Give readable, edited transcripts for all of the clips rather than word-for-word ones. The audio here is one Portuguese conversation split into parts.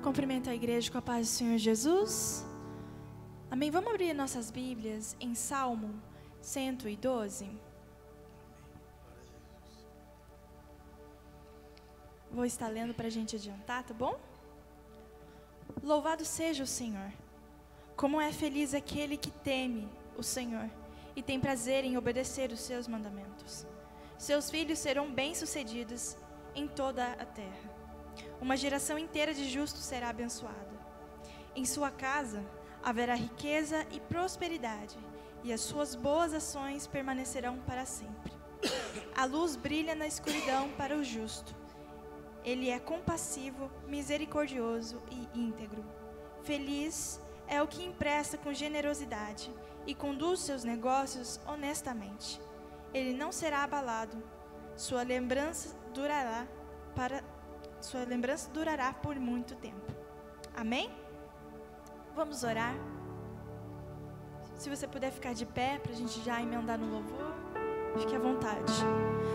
Cumprimento a igreja com a paz do Senhor Jesus. Amém? Vamos abrir nossas Bíblias em Salmo 112. Vou estar lendo para a gente adiantar, tá bom? Louvado seja o Senhor. Como é feliz aquele que teme o Senhor e tem prazer em obedecer os seus mandamentos. Seus filhos serão bem-sucedidos em toda a terra. Uma geração inteira de justos será abençoada. Em sua casa haverá riqueza e prosperidade, e as suas boas ações permanecerão para sempre. A luz brilha na escuridão para o justo. Ele é compassivo, misericordioso e íntegro. Feliz é o que empresta com generosidade e conduz seus negócios honestamente. Ele não será abalado. Sua lembrança durará por muito tempo. Amém? Vamos orar. Se você puder ficar de pé para a gente já emendar no louvor, fique à vontade.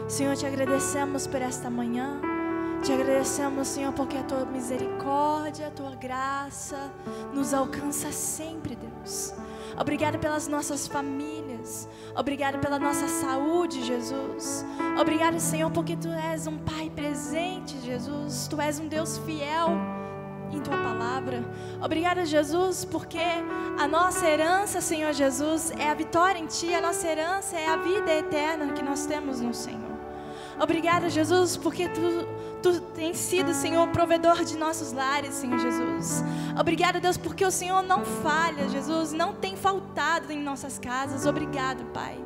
Senhor, te agradecemos por esta manhã. Te agradecemos, Senhor, porque a Tua misericórdia, a Tua graça nos alcança sempre, Deus. Obrigada pelas nossas famílias. Obrigada pela nossa saúde, Jesus. Obrigada, Senhor, porque Tu és um Pai presente, Jesus. Tu és um Deus fiel em Tua palavra. Obrigada, Jesus, porque a nossa herança, Senhor Jesus, é a vitória em Ti. A nossa herança é a vida eterna que nós temos no Senhor. Obrigada, Jesus, porque Tu tens sido, Senhor, o provedor de nossos lares, Senhor Jesus. Obrigada, Deus, porque o Senhor não falha, Jesus, não tem faltado em nossas casas. Obrigado, Pai.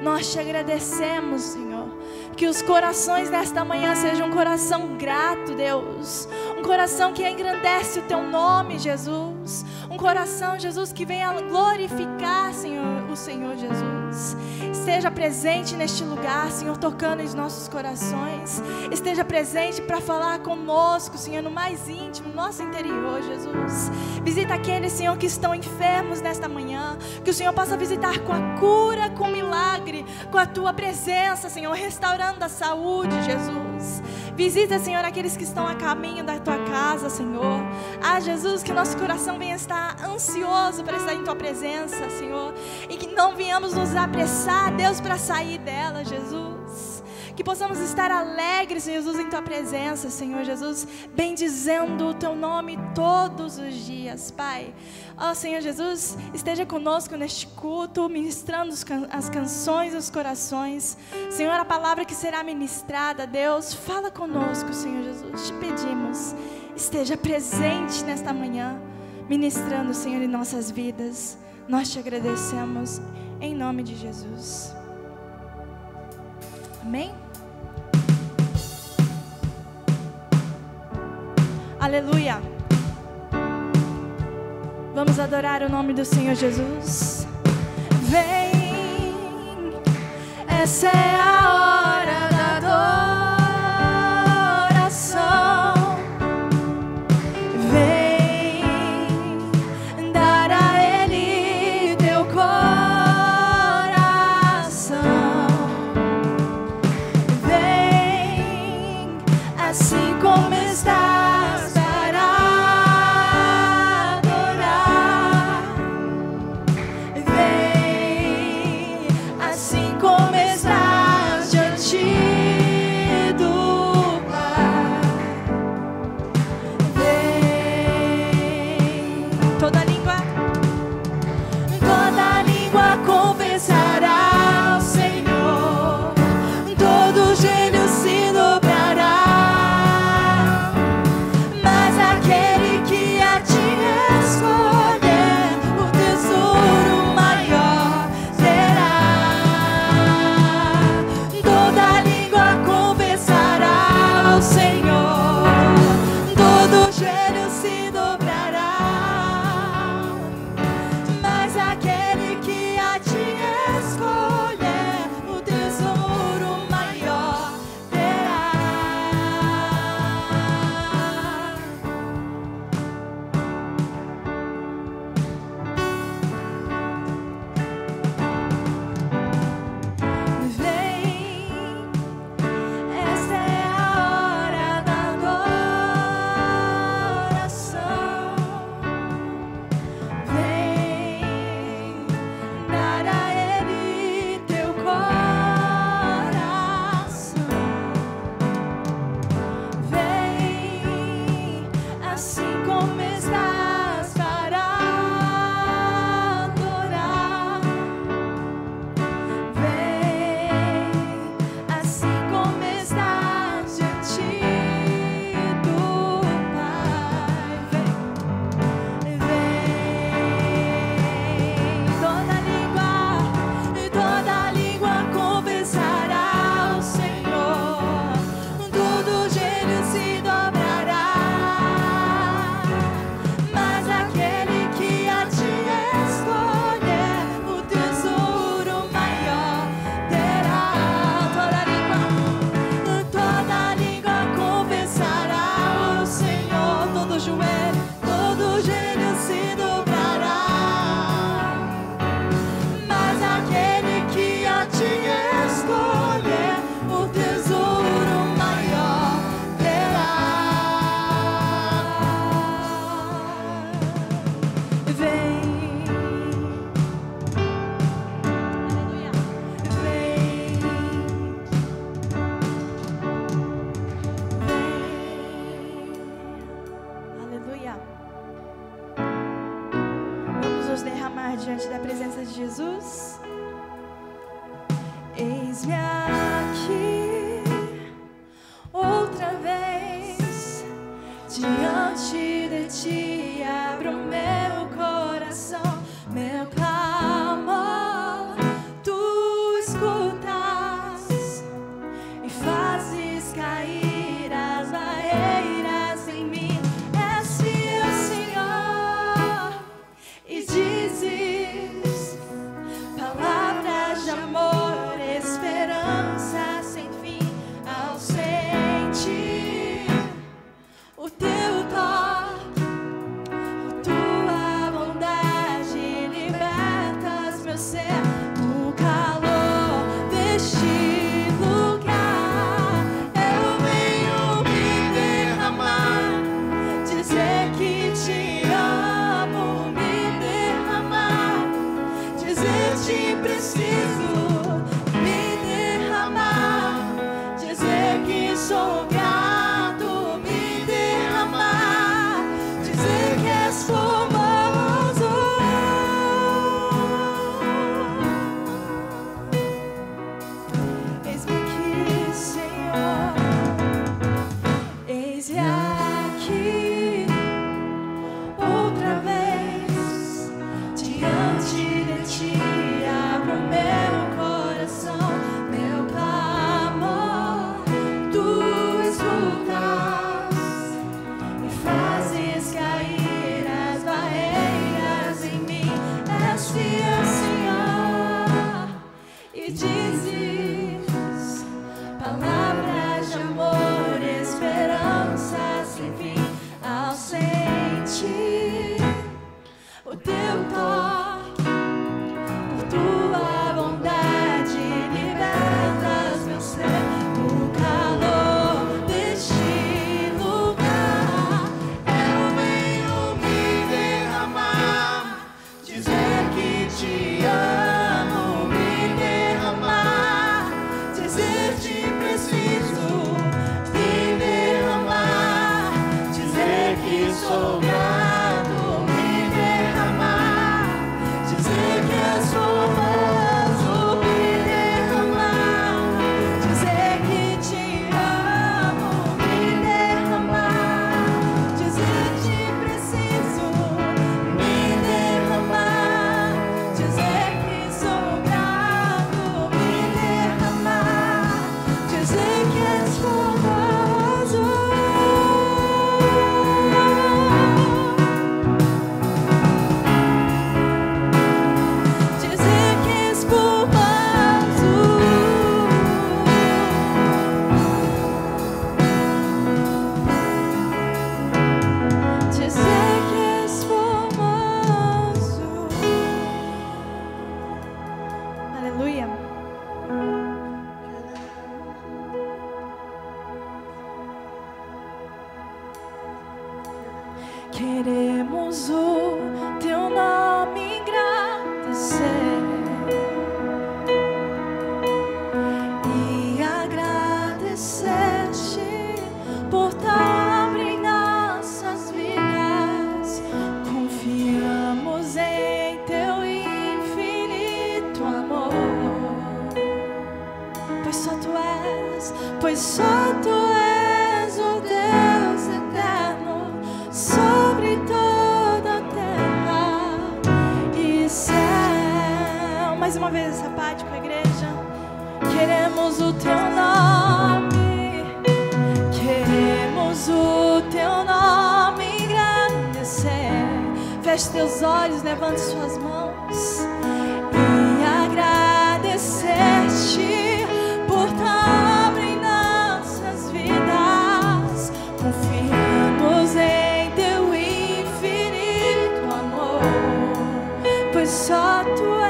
Nós te agradecemos, Senhor, que os corações desta manhã sejam um coração grato, Deus. Um coração que engrandece o Teu nome, Jesus. Um coração, Jesus, que venha glorificar, Senhor, o Senhor Jesus. Esteja presente neste lugar, Senhor, tocando em nossos corações. Esteja presente para falar conosco, Senhor, no mais íntimo, no nosso interior, Jesus. Visita aqueles, Senhor, que estão enfermos nesta manhã. Que o Senhor possa visitar com a cura, com o milagre, com a Tua presença, Senhor, restaurando a saúde, Jesus. Visita, Senhor, aqueles que estão a caminho da Tua casa, Senhor. Jesus, que nosso coração venha estar ansioso para estar em Tua presença, Senhor. E que não venhamos nos apressar, Deus, para sair dela, Jesus. Que possamos estar alegres, Jesus, em Tua presença, Senhor Jesus, bendizendo o Teu nome todos os dias, Pai. Ó Senhor Jesus, esteja conosco neste culto, ministrando as canções dos corações. Senhor, a palavra que será ministrada, Deus, fala conosco, Senhor Jesus, te pedimos. Esteja presente nesta manhã, ministrando, Senhor, em nossas vidas. Nós te agradecemos, em nome de Jesus. Amém? Aleluia! Vamos adorar o nome do Senhor Jesus. Vem, essa é a hora da adoração. Vem, dar a Ele teu coração. Vem, assim como estás, para adorar. Vem, assim como estás, diante do Pai. Vem, toda língua confessará ao Senhor, todo joelho se dobrará. da presença de Jesus. Eis-me aqui outra vez, diante de ti abro meu coração, meu clamor tu escutas e fazes cair as barreiras em mim. És fiel, Senhor, e dizes palavras de amor, esperança sem fim. Ao sentir o teu toque, tua bondade libertas meu ser. No calor deste lugar eu venho me derramar, dizer que te amo, me derramar, dizer te preciso, me derramar, dizer que sou grato, me derramar, dizer que és formoso. Eis-me aqui, Senhor, eis-me aqui outra vez, diante de ti abro meu coração, meu clamor tu escutas e fazes cair as barreiras em mim. És fiel, Senhor, e dizes palavras de amor, esperança sem fim. Ao sentir o teu toque, por tua bondade libertas meu ser. No calor deste lugar eu venho me derramar, dizer que te amo, me derramar, dizer te preciso, me derramar, dizer que sou grato, me derramar, dizer que és formoso, me derramar, dizer que te amo, me derramar, dizer te preciso, me derramar, dizer que sou grato, me derramar, dizer que és formoso. Dizer que és formoso. Dizer que és formoso. Aleluia. Queremos o teu nome engrandecer e agradecer-te por tal obra em nossas vidas. Confiamos em teu infinito amor, pois só tu és o Deus eterno sobre toda a terra e céu. Mais uma vez essa parte com a igreja. Queremos o teu nome, queremos o teu nome engrandecer. Feche teus olhos, levante suas mãos e agradecer-te por tua obra em nossas vidas. Confiamos em teu infinito amor, pois só tu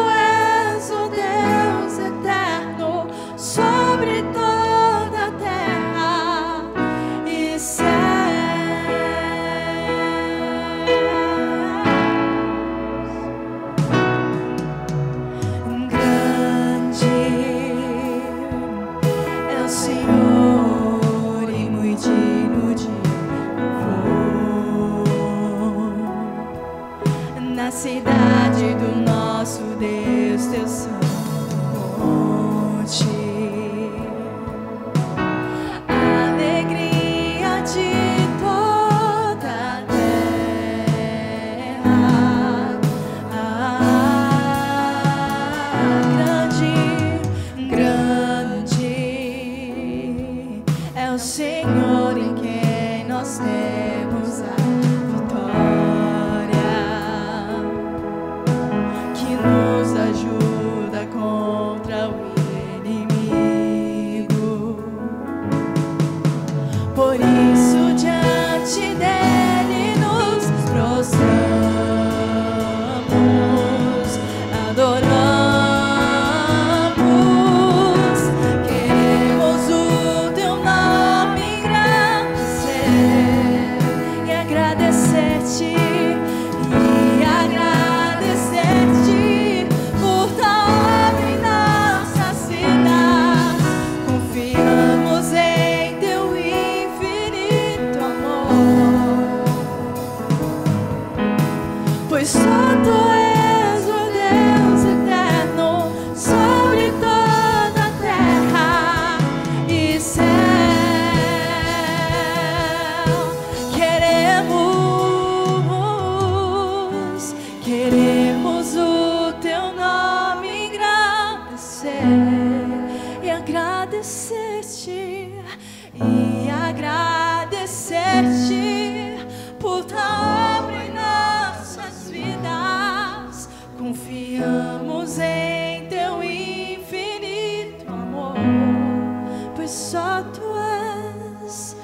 és o Deus eterno sobre toda a terra e céu. cidade do nosso Deus, teu santo monte. Alegria de toda a terra. Grande é o Senhor em quem nós temos a vitória, que nos ajuda contra o inimigo. Por isso diante dele nos prostramos, adoramos, queremos o teu nome engrandecer e agradecer-te, por tua obra em nossas vidas. Confiamos em teu infinito amor, pois só tu és o Deus eterno sobre toda a terra e céu. Queremos o teu nome engrandecer e agradecer-te, por tua obra em nossas vidas. Confiamos em teu infinito amor, pois só tu és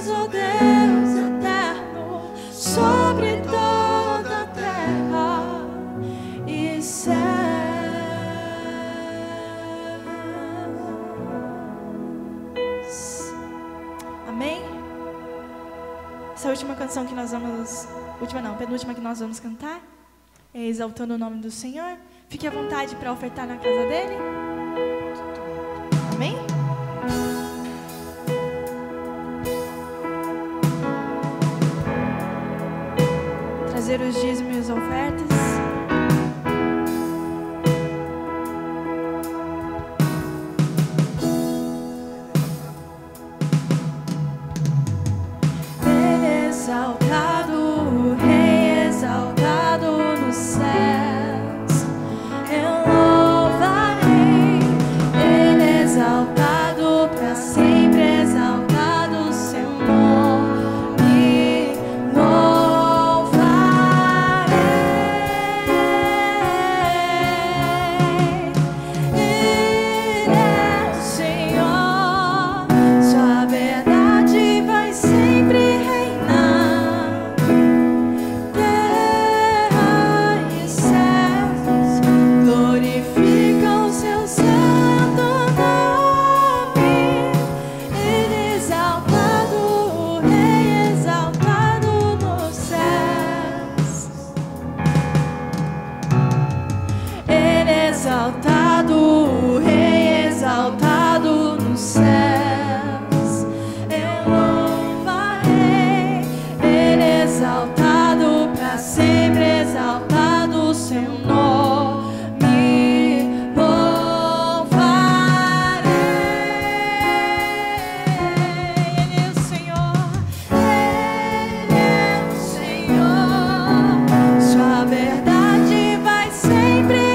o Deus eterno sobre toda a terra e céu. Amém? Essa última canção que nós vamos, penúltima que nós vamos cantar é exaltando o nome do Senhor. Fique à vontade para ofertar na casa dele. Amém? Trazer os dízimos e as ofertas. Exaltado, o Rei exaltado nos céus, eu louvarei. Ele exaltado para sempre, exaltado o seu nome, louvarei. Ele é o Senhor, sua verdade vai sempre exaltado, o Rei exaltado nos céus, eu louvarei. Ele exaltado para sempre, exaltado o seu nome, louvarei. Ele é o Senhor, Ele é o Senhor, sua verdade vai sempre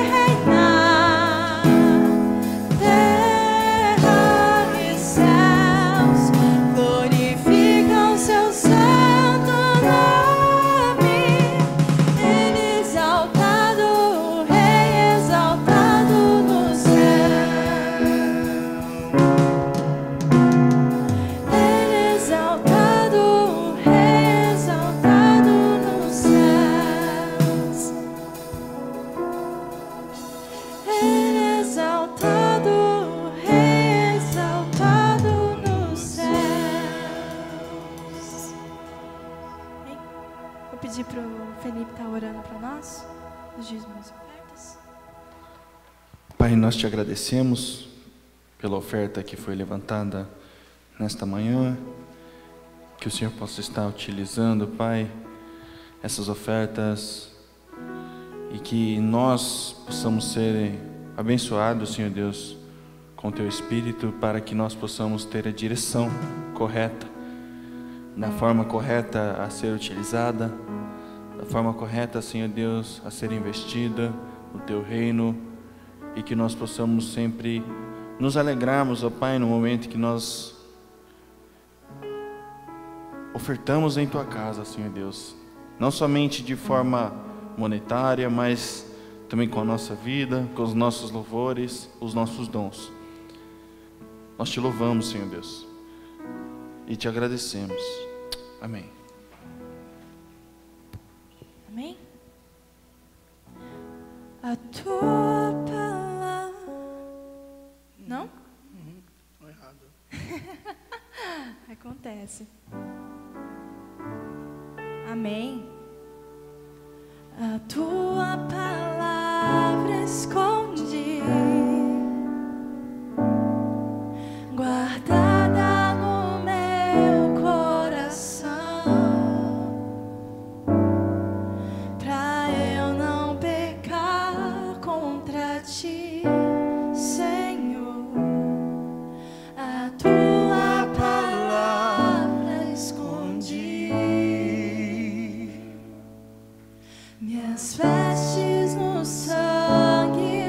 pedir para o Felipe estar orando para nós, os dízimos e ofertas. Pai, nós te agradecemos pela oferta que foi levantada nesta manhã, que o Senhor possa estar utilizando, Pai, essas ofertas e que nós possamos ser abençoados, Senhor Deus, com Teu Espírito, para que nós possamos ter a direção correta, da forma correta a ser utilizada, da forma correta, Senhor Deus, a ser investida no Teu reino, e que nós possamos sempre nos alegrarmos, ó Pai, no momento que nós ofertamos em Tua casa, Senhor Deus, não somente de forma monetária, mas também com a nossa vida, com os nossos louvores, os nossos dons. Nós Te louvamos, Senhor Deus, e Te agradecemos. Amém. Amém? A Tua palavra... Não? Não, errado. Acontece. Amém. A Tua palavra escondi, guardada no meu coração, pra eu não pecar contra Ti, Senhor. A Tua palavra escondi, minhas vestes no sangue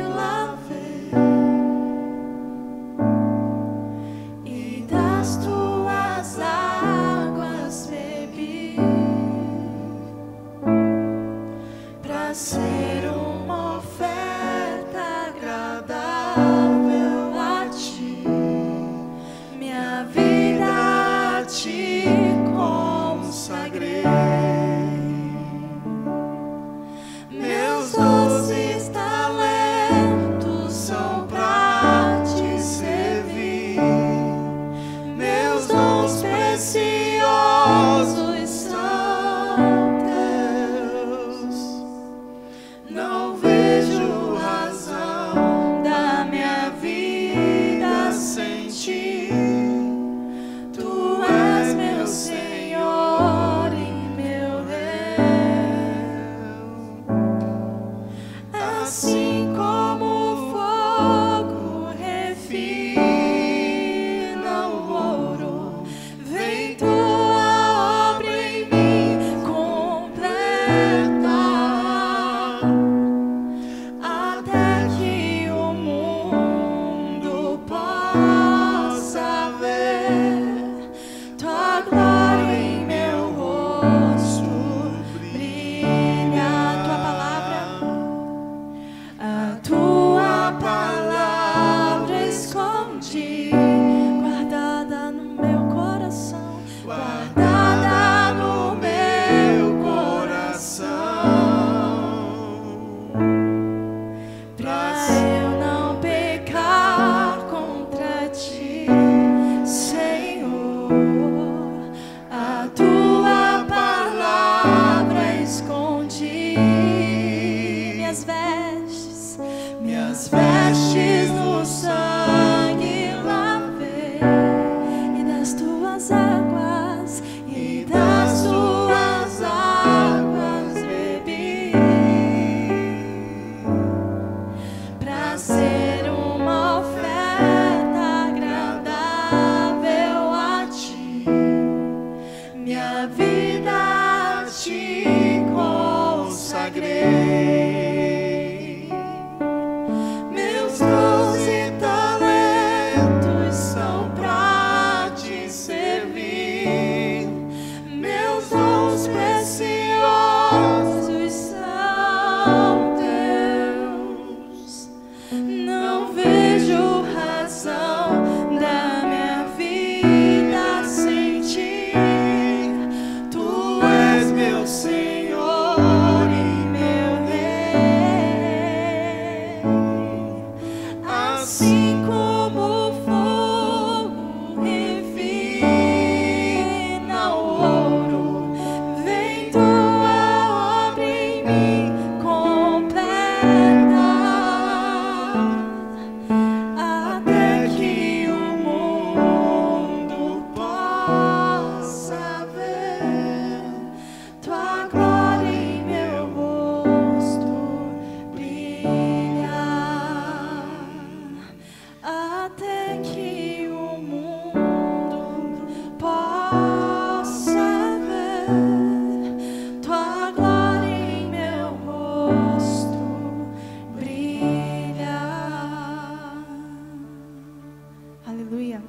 Aleluia.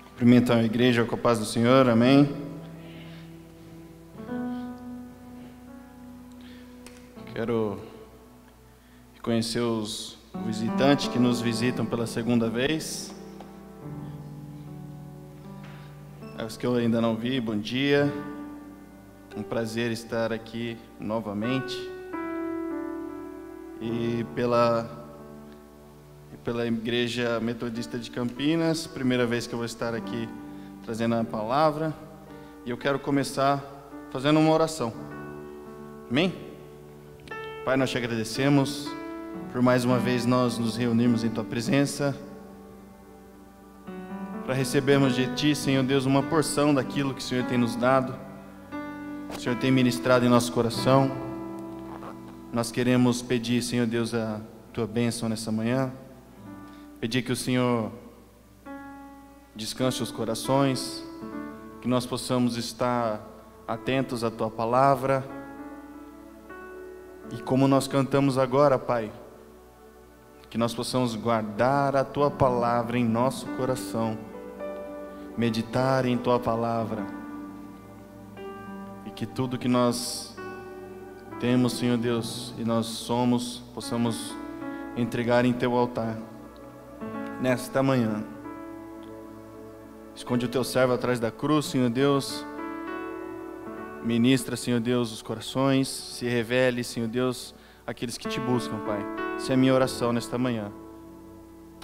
Cumprimentam a igreja com a paz do Senhor, amém? Quero reconhecer os visitantes que nos visitam pela segunda vez. Os que eu ainda não vi, bom dia. Um prazer estar aqui novamente. E pela Igreja Metodista de Campinas, primeira vez que eu vou estar aqui trazendo a palavra. E eu quero começar fazendo uma oração. Amém? Pai, nós te agradecemos por mais uma vez nós nos reunirmos em Tua presença, para recebermos de Ti, Senhor Deus, uma porção daquilo que o Senhor tem nos dado, o Senhor tem ministrado em nosso coração. Nós queremos pedir, Senhor Deus, a Tua bênção nessa manhã, pedir que o Senhor descanse os corações, que nós possamos estar atentos à Tua palavra, e como nós cantamos agora, Pai, que nós possamos guardar a Tua palavra em nosso coração, meditar em Tua palavra, e que tudo que nós temos, Senhor Deus, e nós somos, possamos entregar em Teu altar, nesta manhã. Esconde o Teu servo atrás da cruz, Senhor Deus. Ministra, Senhor Deus, os corações. Se revele, Senhor Deus, aqueles que Te buscam, Pai. Essa é a minha oração nesta manhã.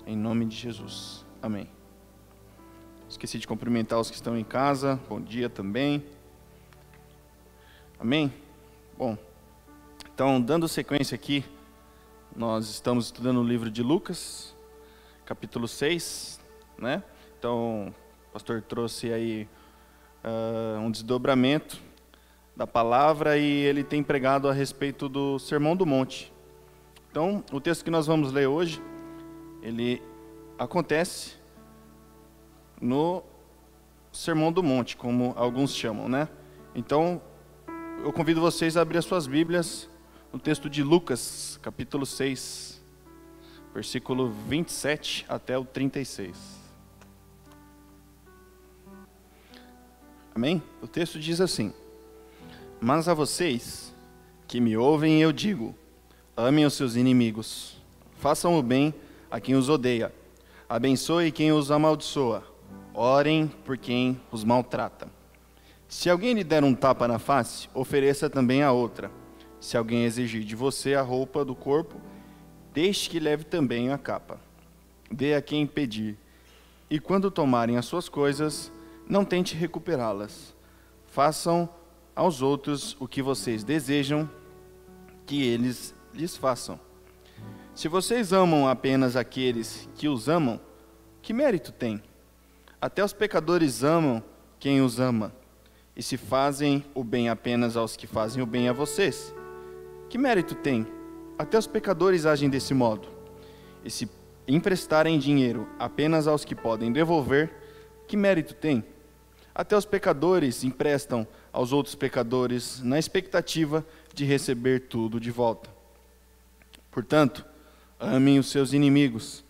Em nome de Jesus. Amém. Esqueci de cumprimentar os que estão em casa. Bom dia também. Amém? Bom, então, dando sequência aqui, nós estamos estudando o livro de Lucas, capítulo 6, né? Então, o pastor trouxe aí um desdobramento da palavra e ele tem pregado a respeito do Sermão do Monte. Então, o texto que nós vamos ler hoje, ele acontece no Sermão do Monte, como alguns chamam, né? Então, eu convido vocês a abrir as suas Bíblias no texto de Lucas, capítulo 6, versículo 27 até o 36. Amém? O texto diz assim: mas a vocês que me ouvem eu digo, amem os seus inimigos, façam o bem a quem os odeia, abençoe quem os amaldiçoa, orem por quem os maltrata. Se alguém lhe der um tapa na face, ofereça também a outra. Se alguém exigir de você a roupa do corpo, deixe que leve também a capa. Dê a quem pedir, e quando tomarem as suas coisas, não tente recuperá-las. Façam aos outros o que vocês desejam que eles lhes façam. Se vocês amam apenas aqueles que os amam, que mérito tem? Até os pecadores amam quem os ama. E se fazem o bem apenas aos que fazem o bem a vocês, que mérito tem? Até os pecadores agem desse modo. E se emprestarem dinheiro apenas aos que podem devolver, que mérito tem? Até os pecadores emprestam aos outros pecadores na expectativa de receber tudo de volta. Portanto, amem os seus inimigos,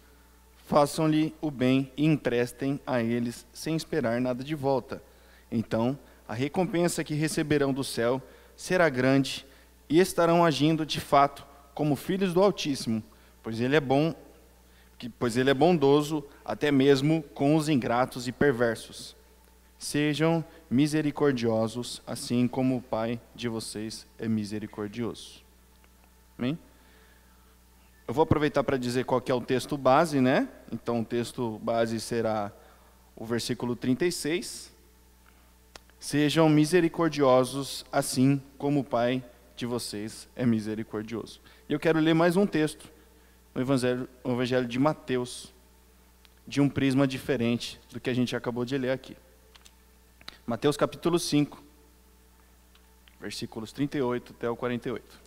façam-lhe o bem e emprestem a eles sem esperar nada de volta. Então, a recompensa que receberão do céu será grande e estarão agindo de fato como filhos do Altíssimo, pois ele é bondoso até mesmo com os ingratos e perversos. Sejam misericordiosos, assim como o Pai de vocês é misericordioso. Amém? Eu vou aproveitar para dizer qual que é o texto base, né? Então, o texto base será o versículo 36. Sejam misericordiosos, assim como o Pai de vocês é misericordioso. E eu quero ler mais um texto, no Evangelho de Mateus, de um prisma diferente do que a gente acabou de ler aqui. Mateus capítulo 5, versículos 38 até o 48.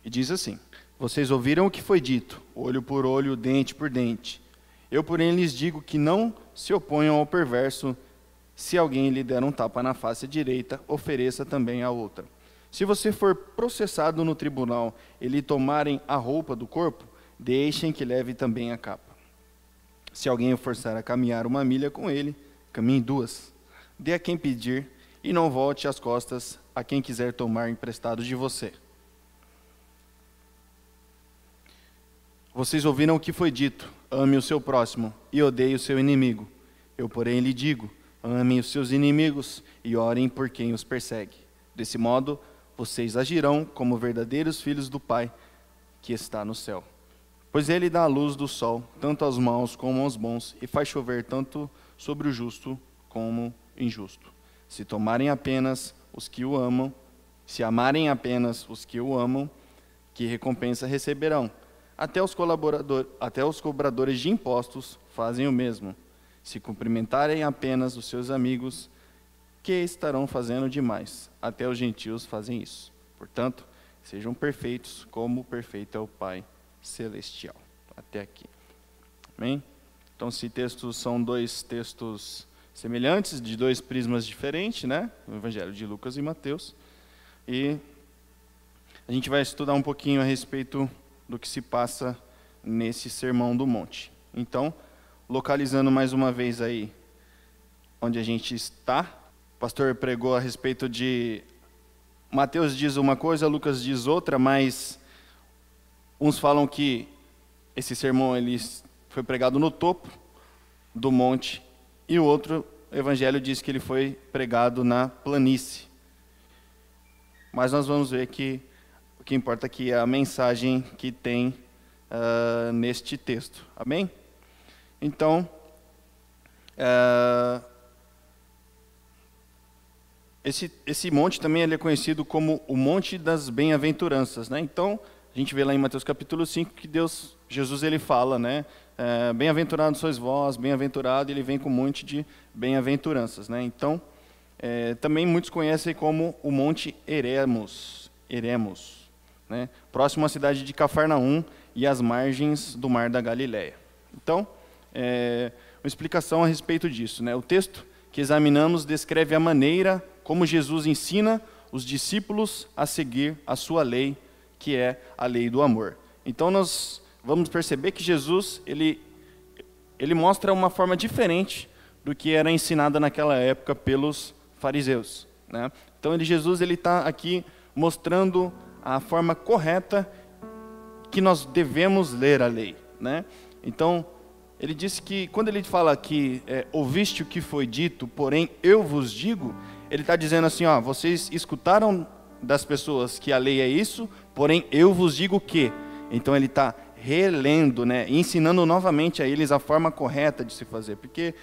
E diz assim: vocês ouviram o que foi dito, olho por olho, dente por dente. Eu, porém, lhes digo que não se oponham ao perverso. Se alguém lhe der um tapa na face direita, ofereça também a outra. Se você for processado no tribunal e lhe tomarem a roupa do corpo, deixem que leve também a capa. Se alguém o forçar a caminhar 1 milha com ele, caminhe 2. Dê a quem pedir e não volte as costas a quem quiser tomar emprestado de você. Vocês ouviram o que foi dito: ame o seu próximo e odeie o seu inimigo. Eu, porém, lhe digo: amem os seus inimigos e orem por quem os persegue. Desse modo, vocês agirão como verdadeiros filhos do Pai que está no céu. Pois ele dá a luz do sol, tanto aos maus como aos bons, e faz chover tanto sobre o justo como o injusto. Se tomarem apenas os que o amam, se amarem apenas os que o amam, que recompensa receberão? Até os cobradores de impostos fazem o mesmo. Se cumprimentarem apenas os seus amigos, que estarão fazendo demais? Até os gentios fazem isso. Portanto, sejam perfeitos, como perfeito é o Pai Celestial. Até aqui. Amém? Então, esses textos são 2 textos semelhantes, de 2 prismas diferentes, né? O Evangelho de Lucas e Mateus. E a gente vai estudar um pouquinho a respeito do que se passa nesse Sermão do Monte. Então, localizando mais uma vez aí onde a gente está, o pastor pregou a respeito de Mateus diz uma coisa, Lucas diz outra, mas uns falam que esse sermão ele foi pregado no topo do monte e o outro evangelho diz que ele foi pregado na planície. Mas nós vamos ver que o que importa aqui é a mensagem que tem neste texto. Amém? Então, esse monte também ele é conhecido como o Monte das Bem-aventuranças, né? Então, a gente vê lá em Mateus capítulo 5 que Jesus ele fala, né? Bem-aventurados sois vós, bem-aventurado, ele vem com um monte de bem-aventuranças, né? Então, também muitos conhecem como o Monte Eremos, né? Próximo à cidade de Cafarnaum e às margens do Mar da Galileia. Então, uma explicação a respeito disso, né? O texto que examinamos descreve a maneira como Jesus ensina os discípulos a seguir a sua lei, que é a lei do amor. Então nós vamos perceber que Jesus ele mostra uma forma diferente do que era ensinada naquela época pelos fariseus, né? Então Jesus ele está aqui mostrando a forma correta que nós devemos ler a lei, né? Então ele disse que quando ele fala que ouviste o que foi dito, porém eu vos digo, ele está dizendo assim, ó, vocês escutaram das pessoas que a lei é isso, porém eu vos digo que. Então ele está relendo, né, ensinando novamente a eles a forma correta de se fazer, porque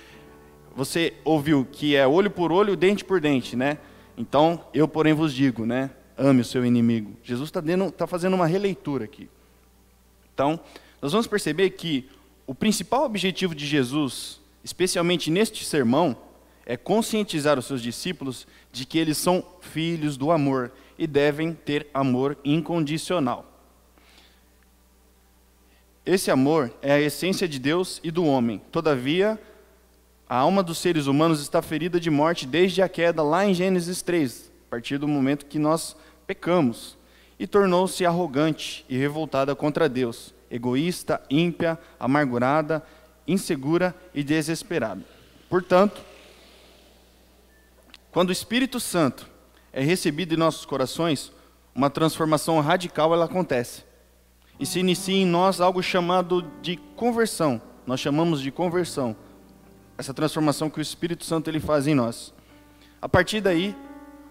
você ouviu que é olho por olho, dente por dente, né? Então eu porém vos digo, né, ame o seu inimigo. Jesus está fazendo uma releitura aqui. Então nós vamos perceber que o principal objetivo de Jesus, especialmente neste sermão, é conscientizar os seus discípulos de que eles são filhos do amor e devem ter amor incondicional. Esse amor é a essência de Deus e do homem. Todavia, a alma dos seres humanos está ferida de morte desde a queda lá em Gênesis 3, a partir do momento que nós pecamos, e tornou-se arrogante e revoltada contra Deus, egoísta, ímpia, amargurada, insegura e desesperada. Portanto, quando o Espírito Santo é recebido em nossos corações, uma transformação radical ela acontece. E se inicia em nós algo chamado de conversão. Nós chamamos de conversão. Essa transformação que o Espírito Santo ele faz em nós. A partir daí,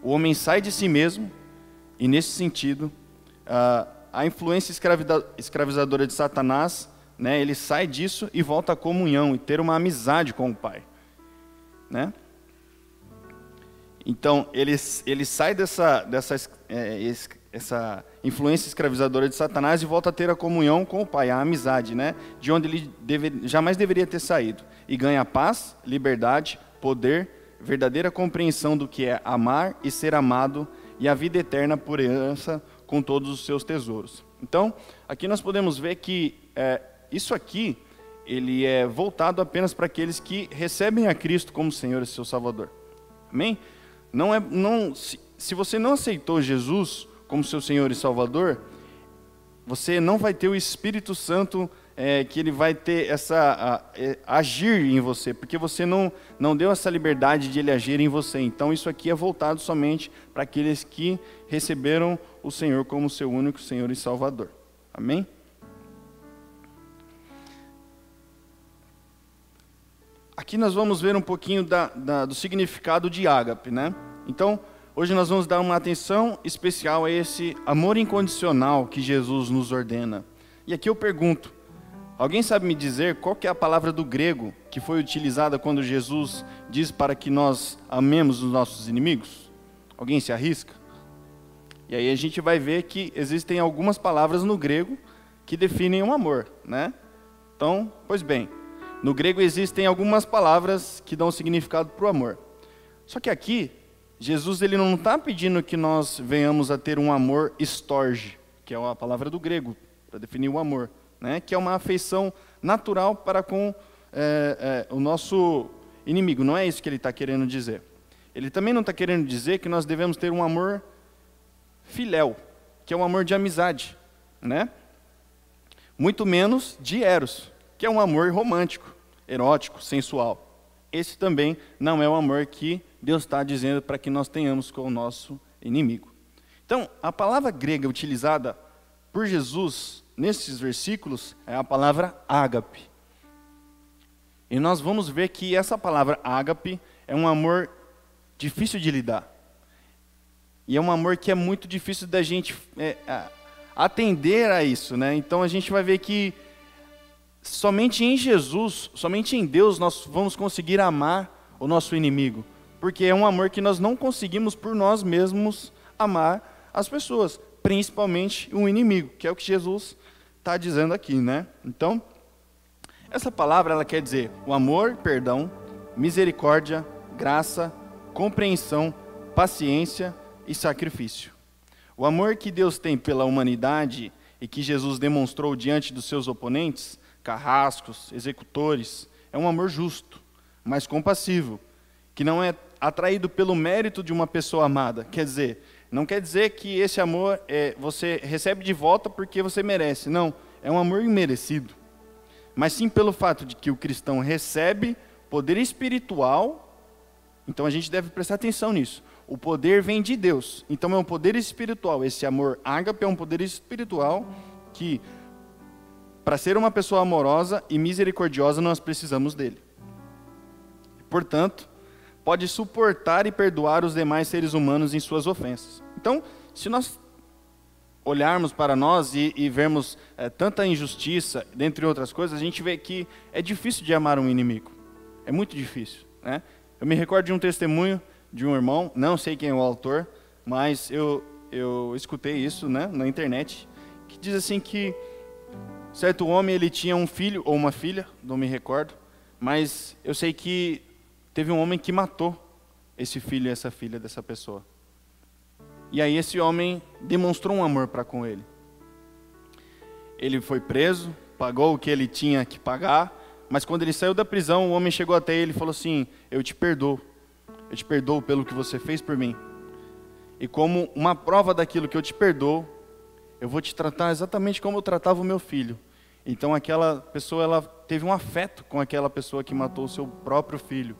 o homem sai de si mesmo, e nesse sentido, a influência escravizadora de Satanás, né, ele sai disso e volta à comunhão e ter uma amizade com o Pai, né? Então ele sai essa influência escravizadora de Satanás e volta a ter a comunhão com o Pai, a amizade, né, de onde ele jamais deveria ter saído, e ganha paz, liberdade, poder, verdadeira compreensão do que é amar e ser amado, e a vida eterna por herança com todos os seus tesouros. Então, aqui nós podemos ver que isso aqui, ele é voltado apenas para aqueles que recebem a Cristo como Senhor e seu Salvador. Amém? se você não aceitou Jesus como seu Senhor e Salvador, você não vai ter o Espírito Santo que ele vai ter agir em você, porque você não deu essa liberdade de ele agir em você. Então isso aqui é voltado somente para aqueles que receberam o Senhor como seu único Senhor e Salvador. Amém? Aqui nós vamos ver um pouquinho do significado de ágape, né? Então, hoje nós vamos dar uma atenção especial a esse amor incondicional que Jesus nos ordena. E aqui eu pergunto, alguém sabe me dizer qual que é a palavra do grego que foi utilizada quando Jesus diz para que nós amemos os nossos inimigos? Alguém se arrisca? E aí a gente vai ver que existem algumas palavras no grego que definem o amor, né? Então, pois bem, no grego existem algumas palavras que dão significado para o amor. Só que aqui, Jesus ele não está pedindo que nós venhamos a ter um amor storge, que é a palavra do grego, para definir o amor, né? Que é uma afeição natural para com o nosso inimigo. Não é isso que ele está querendo dizer. Ele também não está querendo dizer que nós devemos ter um amor filéu, que é um amor de amizade, né? Muito menos de eros, que é um amor romântico, erótico, sensual. Esse também não é o amor que Deus está dizendo para que nós tenhamos com o nosso inimigo. Então, a palavra grega utilizada por Jesus nesses versículos é a palavra ágape. E nós vamos ver que essa palavra ágape é um amor difícil de lidar. E é um amor que é muito difícil da gente atender a isso, né? Então a gente vai ver que somente em Jesus, somente em Deus nós vamos conseguir amar o nosso inimigo. Porque é um amor que nós não conseguimos por nós mesmos amar as pessoas, principalmente o inimigo, que é o que Jesus está dizendo aqui, né? Então, essa palavra ela quer dizer o amor, perdão, misericórdia, graça, compreensão, paciência e sacrifício. O amor que Deus tem pela humanidade e que Jesus demonstrou diante dos seus oponentes, carrascos, executores, é um amor justo, mas compassivo, que não é atraído pelo mérito de uma pessoa amada. Quer dizer, não quer dizer que esse amor você recebe de volta porque você merece. Não, é um amor imerecido. Mas sim pelo fato de que o cristão recebe poder espiritual. Então a gente deve prestar atenção nisso. O poder vem de Deus. Então é um poder espiritual. Esse amor ágape é um poder espiritual que, para ser uma pessoa amorosa e misericordiosa, nós precisamos dele. Portanto, pode suportar e perdoar os demais seres humanos em suas ofensas. Então, se nós olharmos para nós e vermos tanta injustiça, dentre outras coisas, a gente vê que é difícil de amar um inimigo. É muito difícil, né? Eu me recordo de um testemunho de um irmão, não sei quem é o autor, mas eu escutei isso, né, na internet, que diz assim que certo homem ele tinha um filho ou uma filha, não me recordo, mas eu sei que teve um homem que matou esse filho e essa filha dessa pessoa. E aí esse homem demonstrou um amor para com ele. Ele foi preso, pagou o que ele tinha que pagar, mas quando ele saiu da prisão, o homem chegou até ele e falou assim: eu te perdoo pelo que você fez por mim. E como uma prova daquilo que eu te perdoo, eu vou te tratar exatamente como eu tratava o meu filho. Então aquela pessoa ela teve um afeto com aquela pessoa que matou o seu próprio filho.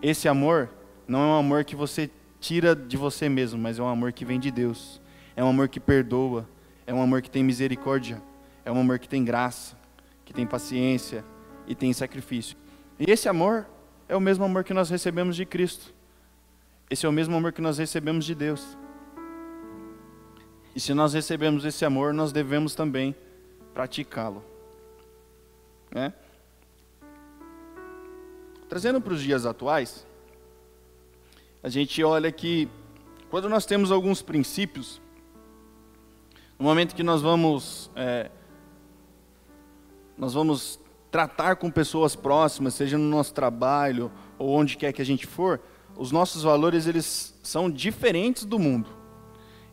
Esse amor não é um amor que você tira de você mesmo, mas é um amor que vem de Deus. É um amor que perdoa, é um amor que tem misericórdia, é um amor que tem graça, que tem paciência e tem sacrifício. E esse amor é o mesmo amor que nós recebemos de Cristo. Esse é o mesmo amor que nós recebemos de Deus. E se nós recebemos esse amor, nós devemos também praticá-lo, né? Trazendo para os dias atuais, a gente olha que quando nós temos alguns princípios, no momento que nós vamos tratar com pessoas próximas, seja no nosso trabalho ou onde quer que a gente for, os nossos valores eles são diferentes do mundo.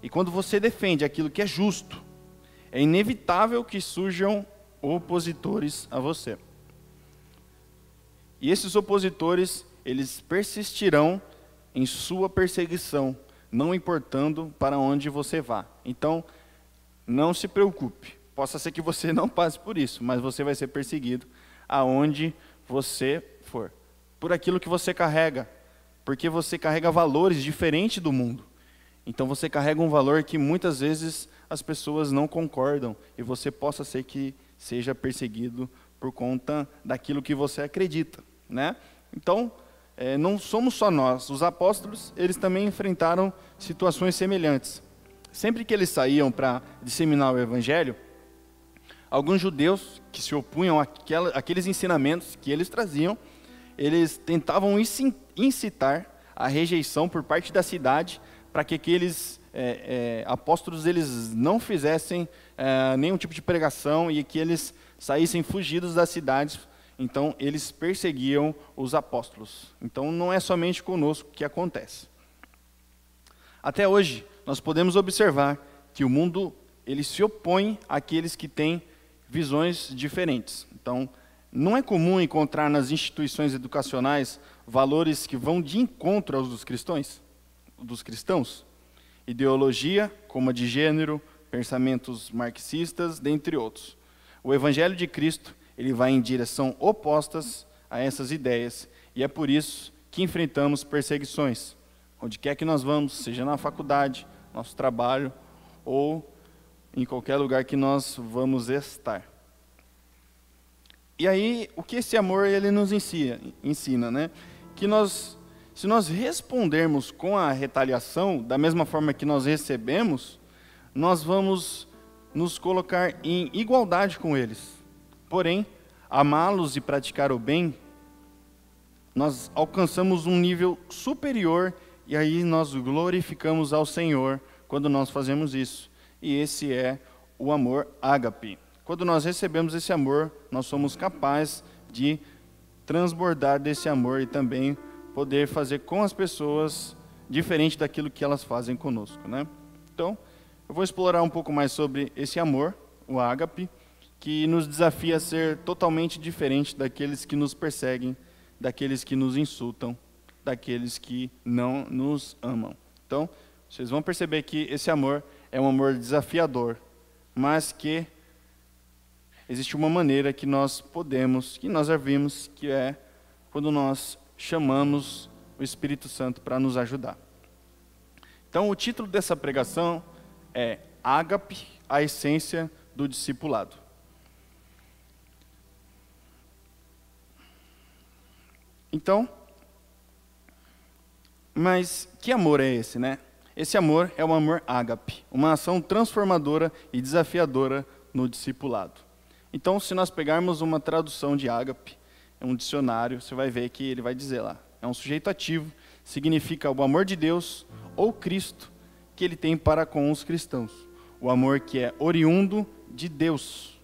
E quando você defende aquilo que é justo, é inevitável que surjam opositores a você. E esses opositores, eles persistirão em sua perseguição, não importando para onde você vá. Então, não se preocupe. Possa ser que você não passe por isso, mas você vai ser perseguido aonde você for. Por aquilo que você carrega, porque você carrega valores diferentes do mundo. Então você carrega um valor que muitas vezes as pessoas não concordam e você possa ser que seja perseguido por conta daquilo que você acredita, né? Então, não somos só nós. Os apóstolos, eles também enfrentaram situações semelhantes. Sempre que eles saíam para disseminar o evangelho, alguns judeus que se opunham àqueles ensinamentos que eles traziam, eles tentavam incitar a rejeição por parte da cidade para que aqueles apóstolos eles não fizessem nenhum tipo de pregação e que eles saíssem fugidos das cidades. Então, eles perseguiam os apóstolos. Então, não é somente conosco que acontece. Até hoje, nós podemos observar que o mundo ele se opõe àqueles que têm visões diferentes. Então, não é comum encontrar nas instituições educacionais valores que vão de encontro aos dos cristãos. Ideologia, como a de gênero, pensamentos marxistas, dentre outros. O Evangelho de Cristo, ele vai em direção opostas a essas ideias, e é por isso que enfrentamos perseguições, onde quer que nós vamos, seja na faculdade, nosso trabalho, ou em qualquer lugar que nós vamos estar. E aí, o que esse amor ele nos ensina, né? Que se nós respondermos com a retaliação, da mesma forma que nós recebemos, nós vamos nos colocar em igualdade com eles. Porém, amá-los e praticar o bem, nós alcançamos um nível superior e aí nós glorificamos ao Senhor quando nós fazemos isso. E esse é o amor ágape. Quando nós recebemos esse amor, nós somos capazes de transbordar desse amor e também poder fazer com as pessoas diferente daquilo que elas fazem conosco, né? Então, eu vou explorar um pouco mais sobre esse amor, o ágape, que nos desafia a ser totalmente diferente daqueles que nos perseguem, daqueles que nos insultam, daqueles que não nos amam. Então, vocês vão perceber que esse amor é um amor desafiador, mas que existe uma maneira que nós podemos, que nós vimos, que é quando nós chamamos o Espírito Santo para nos ajudar. Então, o título dessa pregação é Ágape, a essência do discipulado. Então, mas que amor é esse, né? Esse amor é o amor ágape, uma ação transformadora e desafiadora no discipulado. Então, se nós pegarmos uma tradução de ágape, um dicionário, você vai ver que ele vai dizer lá, é um sujeito ativo, significa o amor de Deus ou Cristo que ele tem para com os cristãos. O amor que é oriundo de Deus.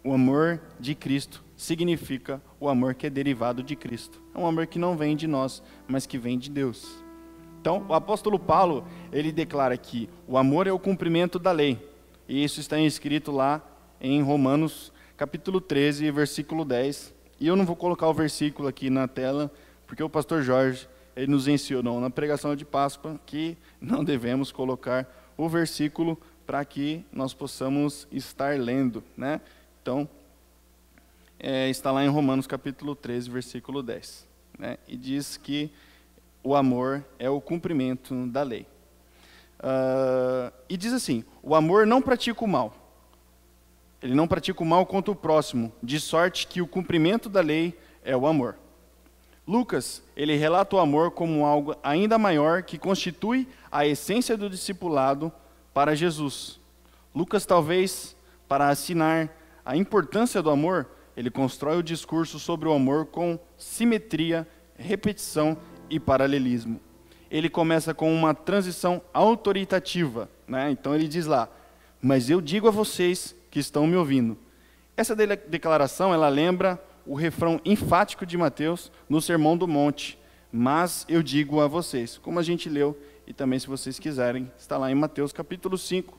O amor de Cristo significa o amor que é derivado de Cristo. É um amor que não vem de nós, mas que vem de Deus. Então, o apóstolo Paulo, ele declara que o amor é o cumprimento da lei. E isso está escrito lá em Romanos, capítulo 13, versículo 10. E eu não vou colocar o versículo aqui na tela, porque o pastor Jorge, ele nos ensinou na pregação de Páscoa que não devemos colocar o versículo para que nós possamos estar lendo, né? Então, está lá em Romanos capítulo 13, versículo 10. Né? E diz que o amor é o cumprimento da lei. E diz assim, o amor não pratica o mal. Ele não pratica o mal contra o próximo, de sorte que o cumprimento da lei é o amor. Lucas, ele relata o amor como algo ainda maior que constitui a essência do discipulado para Jesus. Lucas, talvez, para assinar a importância do amor, ele constrói o discurso sobre o amor com simetria, repetição e paralelismo. Ele começa com uma transição autoritativa, né? Então ele diz lá, mas eu digo a vocês que estão me ouvindo. Essa declaração, ela lembra o refrão enfático de Mateus no Sermão do Monte, mas eu digo a vocês, como a gente leu, e também se vocês quiserem, está lá em Mateus capítulo 5,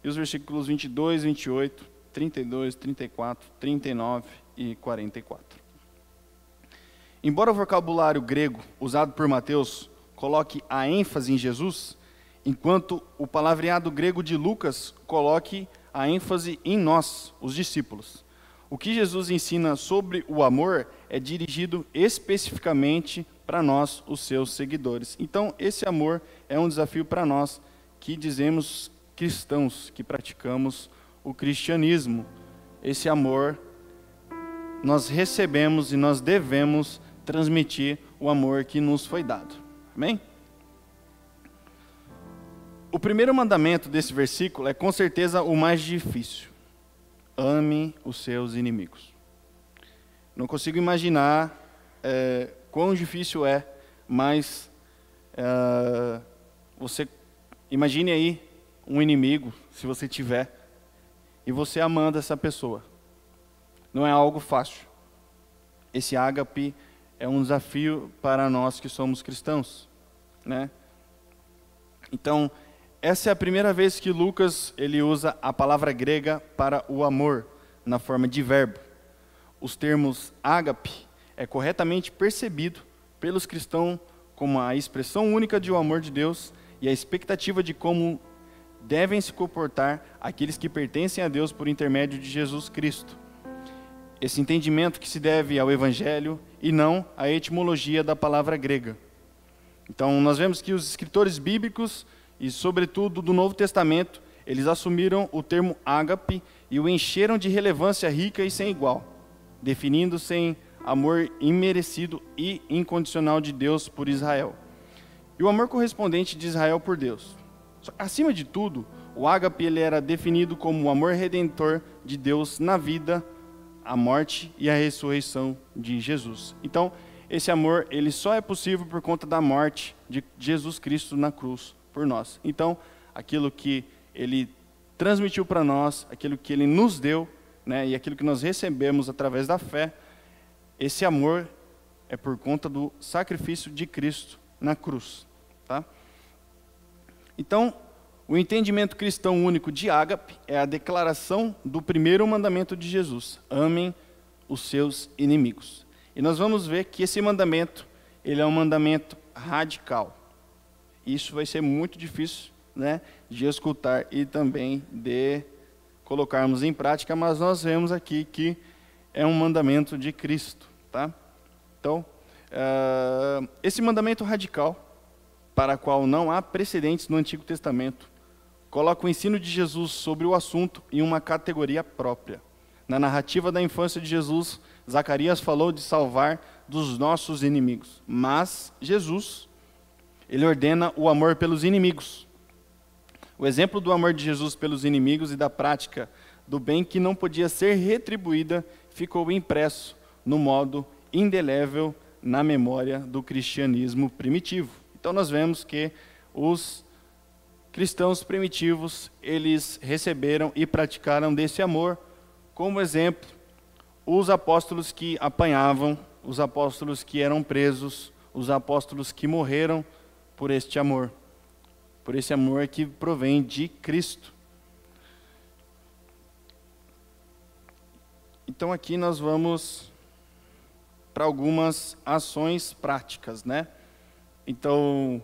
e os versículos 22, 28, 32, 34, 39 e 44. Embora o vocabulário grego usado por Mateus coloque a ênfase em Jesus, enquanto o palavreado grego de Lucas coloque a ênfase em nós, os discípulos. O que Jesus ensina sobre o amor é dirigido especificamente para nós, os seus seguidores. Então, esse amor é um desafio para nós que dizemos cristãos, que praticamos o cristianismo. Esse amor nós recebemos e nós devemos transmitir o amor que nos foi dado. Amém? O primeiro mandamento desse versículo é com certeza o mais difícil. Ame os seus inimigos. Não consigo imaginar quão difícil é, mas você imagine aí um inimigo, se você tiver, e você amando essa pessoa. Não é algo fácil. Esse ágape é um desafio para nós que somos cristãos, né? Então, essa é a primeira vez que Lucas ele usa a palavra grega para o amor, na forma de verbo. Os termos ágape é corretamente percebido pelos cristãos como a expressão única de o amor de Deus e a expectativa de como devem se comportar aqueles que pertencem a Deus por intermédio de Jesus Cristo. Esse entendimento que se deve ao Evangelho e não à etimologia da palavra grega. Então, nós vemos que os escritores bíblicos e, sobretudo, do Novo Testamento, eles assumiram o termo ágape e o encheram de relevância rica e sem igual, definindo sem amor imerecido e incondicional de Deus por Israel. E o amor correspondente de Israel por Deus. Acima de tudo, o ágape ele era definido como o amor redentor de Deus na vida, a morte e a ressurreição de Jesus. Então, esse amor ele só é possível por conta da morte de Jesus Cristo na cruz por nós. Então, aquilo que ele transmitiu para nós, aquilo que ele nos deu, né, e aquilo que nós recebemos através da fé, esse amor é por conta do sacrifício de Cristo na cruz, tá? Então, o entendimento cristão único de ágape é a declaração do primeiro mandamento de Jesus: amem os seus inimigos. E nós vamos ver que esse mandamento, ele é um mandamento radical. Isso vai ser muito difícil, né, de escutar e também de colocarmos em prática, mas nós vemos aqui que é um mandamento de Cristo, tá? Então, esse mandamento radical, para o qual não há precedentes no Antigo Testamento, coloca o ensino de Jesus sobre o assunto em uma categoria própria. Na narrativa da infância de Jesus, Zacarias falou de salvar dos nossos inimigos, mas Jesus, ele ordena o amor pelos inimigos. O exemplo do amor de Jesus pelos inimigos e da prática do bem que não podia ser retribuída ficou impresso no modo indelével na memória do cristianismo primitivo. Então nós vemos que os cristãos primitivos, eles receberam e praticaram desse amor. Como exemplo, os apóstolos que apanhavam, os apóstolos que eram presos, os apóstolos que morreram por este amor. Por esse amor que provém de Cristo. Então aqui nós vamos para algumas ações práticas, né? Então,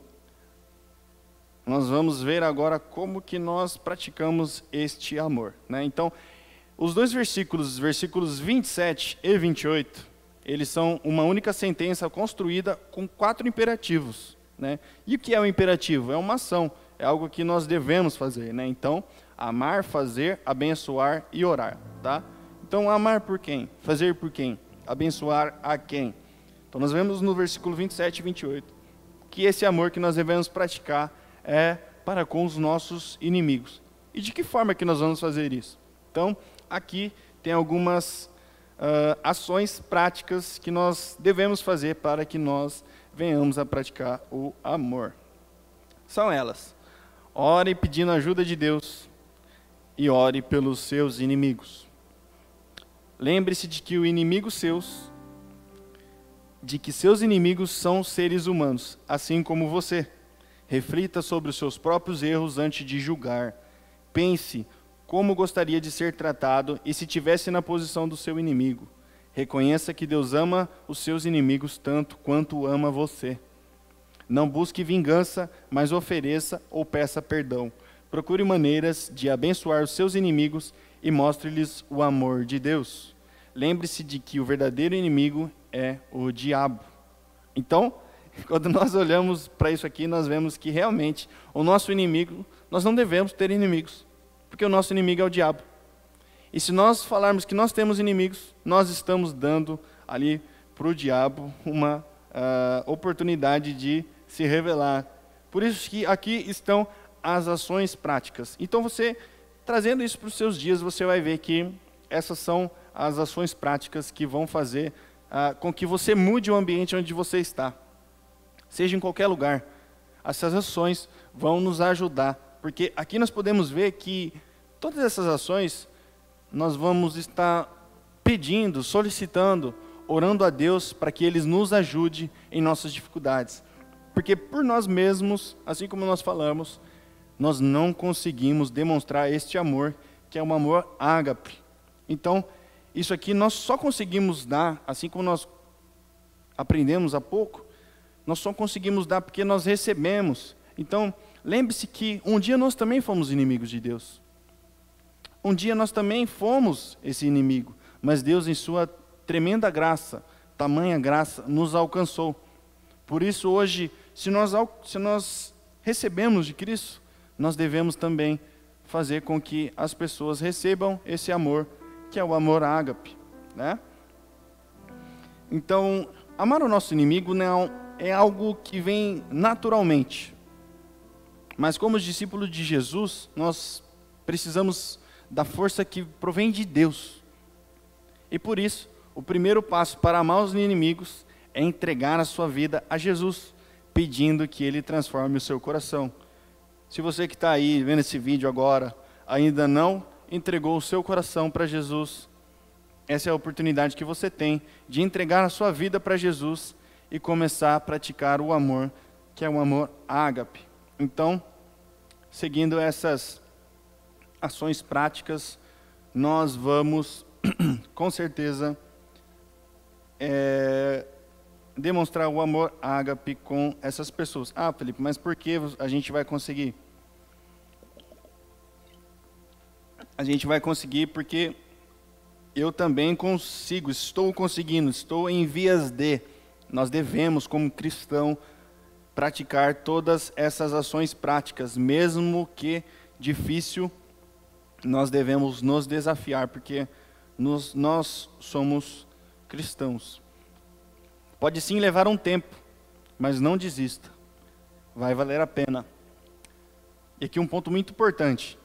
nós vamos ver agora como que nós praticamos este amor, né? Então, os dois versículos 27 e 28, eles são uma única sentença construída com 4 imperativos, né? E o que é um imperativo? É uma ação, é algo que nós devemos fazer, né? Então, amar, fazer, abençoar e orar, tá? Então, amar por quem? Fazer por quem? Abençoar a quem? Então, nós vemos no versículo 27 e 28 que esse amor que nós devemos praticar é para com os nossos inimigos. E de que forma que nós vamos fazer isso? Então, aqui tem algumas ações práticas que nós devemos fazer para que nós venhamos a praticar o amor. São elas: ore pedindo ajuda de Deus e ore pelos seus inimigos. Lembre-se de que seus inimigos são seres humanos, assim como você. Reflita sobre os seus próprios erros antes de julgar. Pense como gostaria de ser tratado e se estivesse na posição do seu inimigo. Reconheça que Deus ama os seus inimigos tanto quanto ama você. Não busque vingança, mas ofereça ou peça perdão. Procure maneiras de abençoar os seus inimigos e mostre-lhes o amor de Deus. Lembre-se de que o verdadeiro inimigo é o diabo. Então, quando nós olhamos para isso aqui, nós vemos que realmente o nosso inimigo, nós não devemos ter inimigos, porque o nosso inimigo é o diabo. E se nós falarmos que nós temos inimigos, nós estamos dando ali para o diabo uma oportunidade de se revelar. Por isso que aqui estão as ações práticas. Então você, trazendo isso para os seus dias, você vai ver que essas são as ações práticas que vão fazer com que você mude o ambiente onde você está. Seja em qualquer lugar. Essas ações vão nos ajudar. Porque aqui nós podemos ver que todas essas ações, nós vamos estar pedindo, solicitando, orando a Deus para que Ele nos ajude em nossas dificuldades. Porque por nós mesmos, assim como nós falamos, nós não conseguimos demonstrar este amor, que é um amor ágape. Então, isso aqui nós só conseguimos dar, assim como nós aprendemos há pouco, nós só conseguimos dar porque nós recebemos. Então, lembre-se que um dia nós também fomos inimigos de Deus. Um dia nós também fomos esse inimigo, mas Deus, em sua tremenda graça, tamanha graça, nos alcançou. Por isso, hoje, se nós recebemos de Cristo, nós devemos também fazer com que as pessoas recebam esse amor, que é o amor ágape, né? Então, amar o nosso inimigo não é algo que vem naturalmente. Mas como os discípulos de Jesus, nós precisamos da força que provém de Deus. E por isso, o primeiro passo para amar os inimigos é entregar a sua vida a Jesus, pedindo que Ele transforme o seu coração. Se você que está aí vendo esse vídeo agora, ainda não entregou o seu coração para Jesus, essa é a oportunidade que você tem de entregar a sua vida para Jesus e começar a praticar o amor, que é o amor ágape. Então, seguindo essas ações práticas, nós vamos, com certeza, demonstrar o amor ágape com essas pessoas. Ah, Felipe, mas por que a gente vai conseguir? A gente vai conseguir porque eu também consigo, estou conseguindo, estou em vias de. Nós devemos, como cristão, praticar todas essas ações práticas, mesmo que difícil, nós devemos nos desafiar, porque nós somos cristãos. Pode sim levar um tempo, mas não desista. Vai valer a pena. E aqui um ponto muito importante.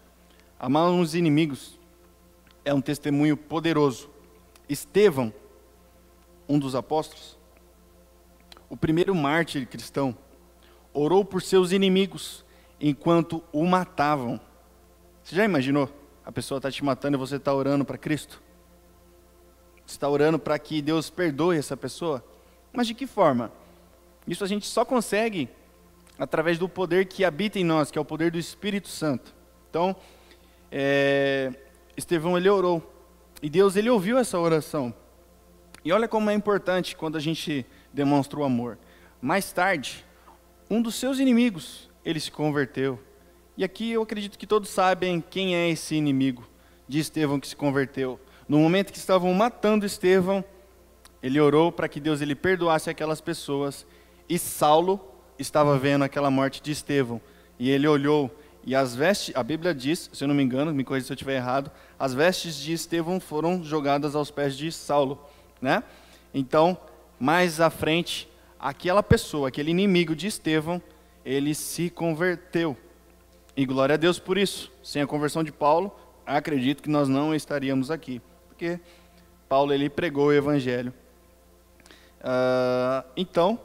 Amar os inimigos é um testemunho poderoso. Estevão, um dos apóstolos, o primeiro mártir cristão, orou por seus inimigos enquanto o matavam. Você já imaginou? A pessoa está te matando e você está orando para Cristo? Você está orando para que Deus perdoe essa pessoa? Mas de que forma? Isso a gente só consegue através do poder que habita em nós, que é o poder do Espírito Santo. Então, Estevão, ele orou. E Deus, ele ouviu essa oração. E olha como é importante quando a gente demonstra o amor. Mais tarde, um dos seus inimigos, ele se converteu. E aqui eu acredito que todos sabem quem é esse inimigo de Estevão que se converteu. No momento que estavam matando Estevão, ele orou para que Deus ele perdoasse aquelas pessoas. E Saulo estava vendo aquela morte de Estevão. E ele olhou, e as vestes, a Bíblia diz, se eu não me engano, me corrija se eu estiver errado, as vestes de Estevão foram jogadas aos pés de Saulo, né? Então, mais à frente, aquela pessoa, aquele inimigo de Estevão, ele se converteu. E glória a Deus por isso. Sem a conversão de Paulo, acredito que nós não estaríamos aqui. Porque Paulo, ele pregou o Evangelho. Então,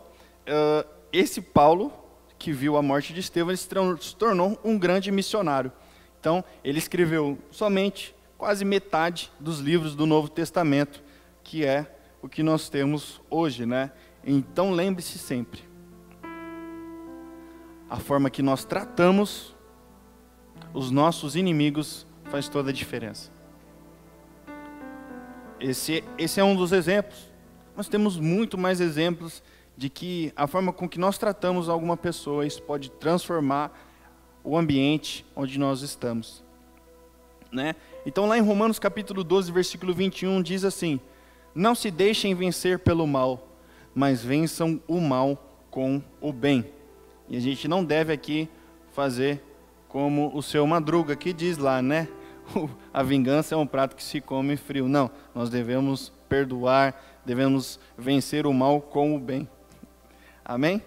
esse Paulo, que viu a morte de Estevão, ele se tornou um grande missionário. Então, ele escreveu somente quase metade dos livros do Novo Testamento, que é o que nós temos hoje, né? Então, lembre-se sempre, a forma que nós tratamos os nossos inimigos faz toda a diferença. Esse é um dos exemplos. Nós temos muito mais exemplos de que a forma com que nós tratamos alguma pessoa, isso pode transformar o ambiente onde nós estamos, né? Então lá em Romanos capítulo 12, versículo 21, diz assim: não se deixem vencer pelo mal, mas vençam o mal com o bem. E a gente não deve aqui fazer como o seu Madruga que diz lá, né? A vingança é um prato que se come frio. Não, nós devemos perdoar, devemos vencer o mal com o bem. Amém?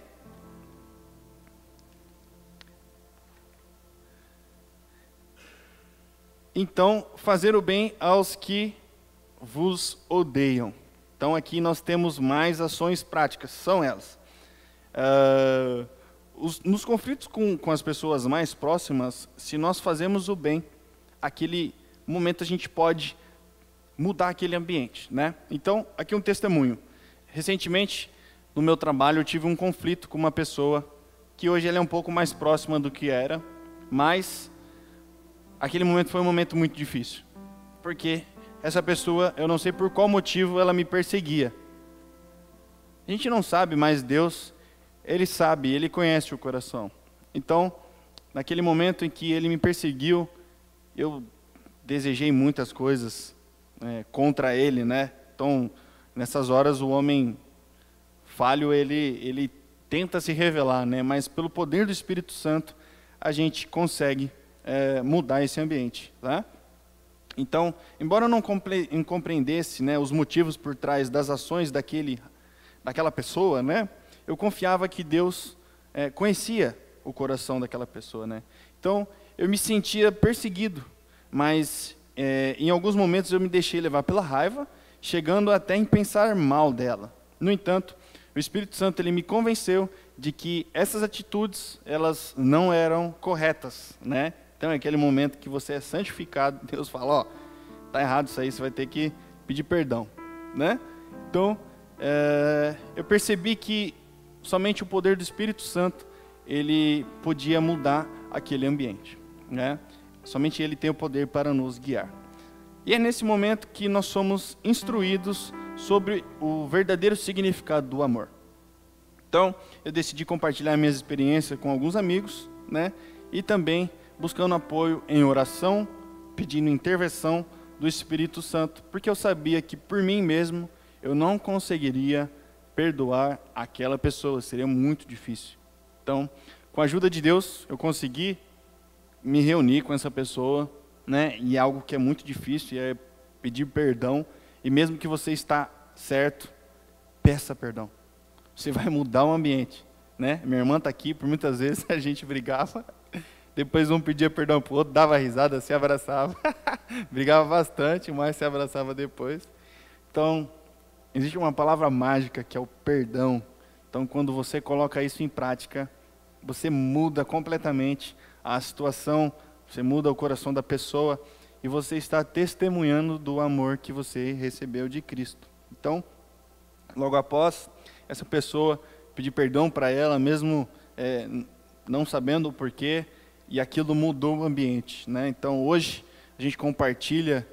Então, fazer o bem aos que vos odeiam. Então, aqui nós temos mais ações práticas, são elas. Nos conflitos com as pessoas mais próximas, se nós fazemos o bem, aquele momento a gente pode mudar aquele ambiente, né? Então, aqui um testemunho. Recentemente, no meu trabalho, eu tive um conflito com uma pessoa que hoje ela é um pouco mais próxima do que era, mas aquele momento foi um momento muito difícil, porque essa pessoa, eu não sei por qual motivo, ela me perseguia. A gente não sabe, mas Deus, Ele sabe, Ele conhece o coração. Então, naquele momento em que Ele me perseguiu, eu desejei muitas coisas contra Ele, né? Então, nessas horas, o homem falho, ele tenta se revelar, né? Mas pelo poder do Espírito Santo, a gente consegue mudar esse ambiente, tá? Então, embora eu não compreendesse, né, os motivos por trás das ações daquela pessoa, né, eu confiava que Deus conhecia o coração daquela pessoa, né? Então, eu me sentia perseguido, mas em alguns momentos eu me deixei levar pela raiva, chegando até em pensar mal dela. No entanto, o Espírito Santo ele me convenceu de que essas atitudes elas não eram corretas, né? Então, é aquele momento que você é santificado, Deus fala, ó, tá errado isso aí, você vai ter que pedir perdão, né? Então, eu percebi que somente o poder do Espírito Santo, ele podia mudar aquele ambiente, né? Somente ele tem o poder para nos guiar. E é nesse momento que nós somos instruídos sobre o verdadeiro significado do amor. Então, eu decidi compartilhar minhas experiências com alguns amigos, né? E também buscando apoio em oração, pedindo intervenção do Espírito Santo, porque eu sabia que por mim mesmo eu não conseguiria perdoar aquela pessoa, seria muito difícil. Então, com a ajuda de Deus, eu consegui me reunir com essa pessoa, né? E algo que é muito difícil é pedir perdão, e mesmo que você está certo, peça perdão. Você vai mudar o ambiente, né? Minha irmã está aqui, por muitas vezes a gente brigava, depois um pedia perdão para o outro, dava risada, se abraçava, brigava bastante, mas se abraçava depois. Então, existe uma palavra mágica que é o perdão. Então, quando você coloca isso em prática, você muda completamente a situação, você muda o coração da pessoa e você está testemunhando do amor que você recebeu de Cristo. Então, logo após, essa pessoa pedir perdão para ela, mesmo não sabendo o porquê, e aquilo mudou o ambiente, né? Então, hoje, a gente compartilha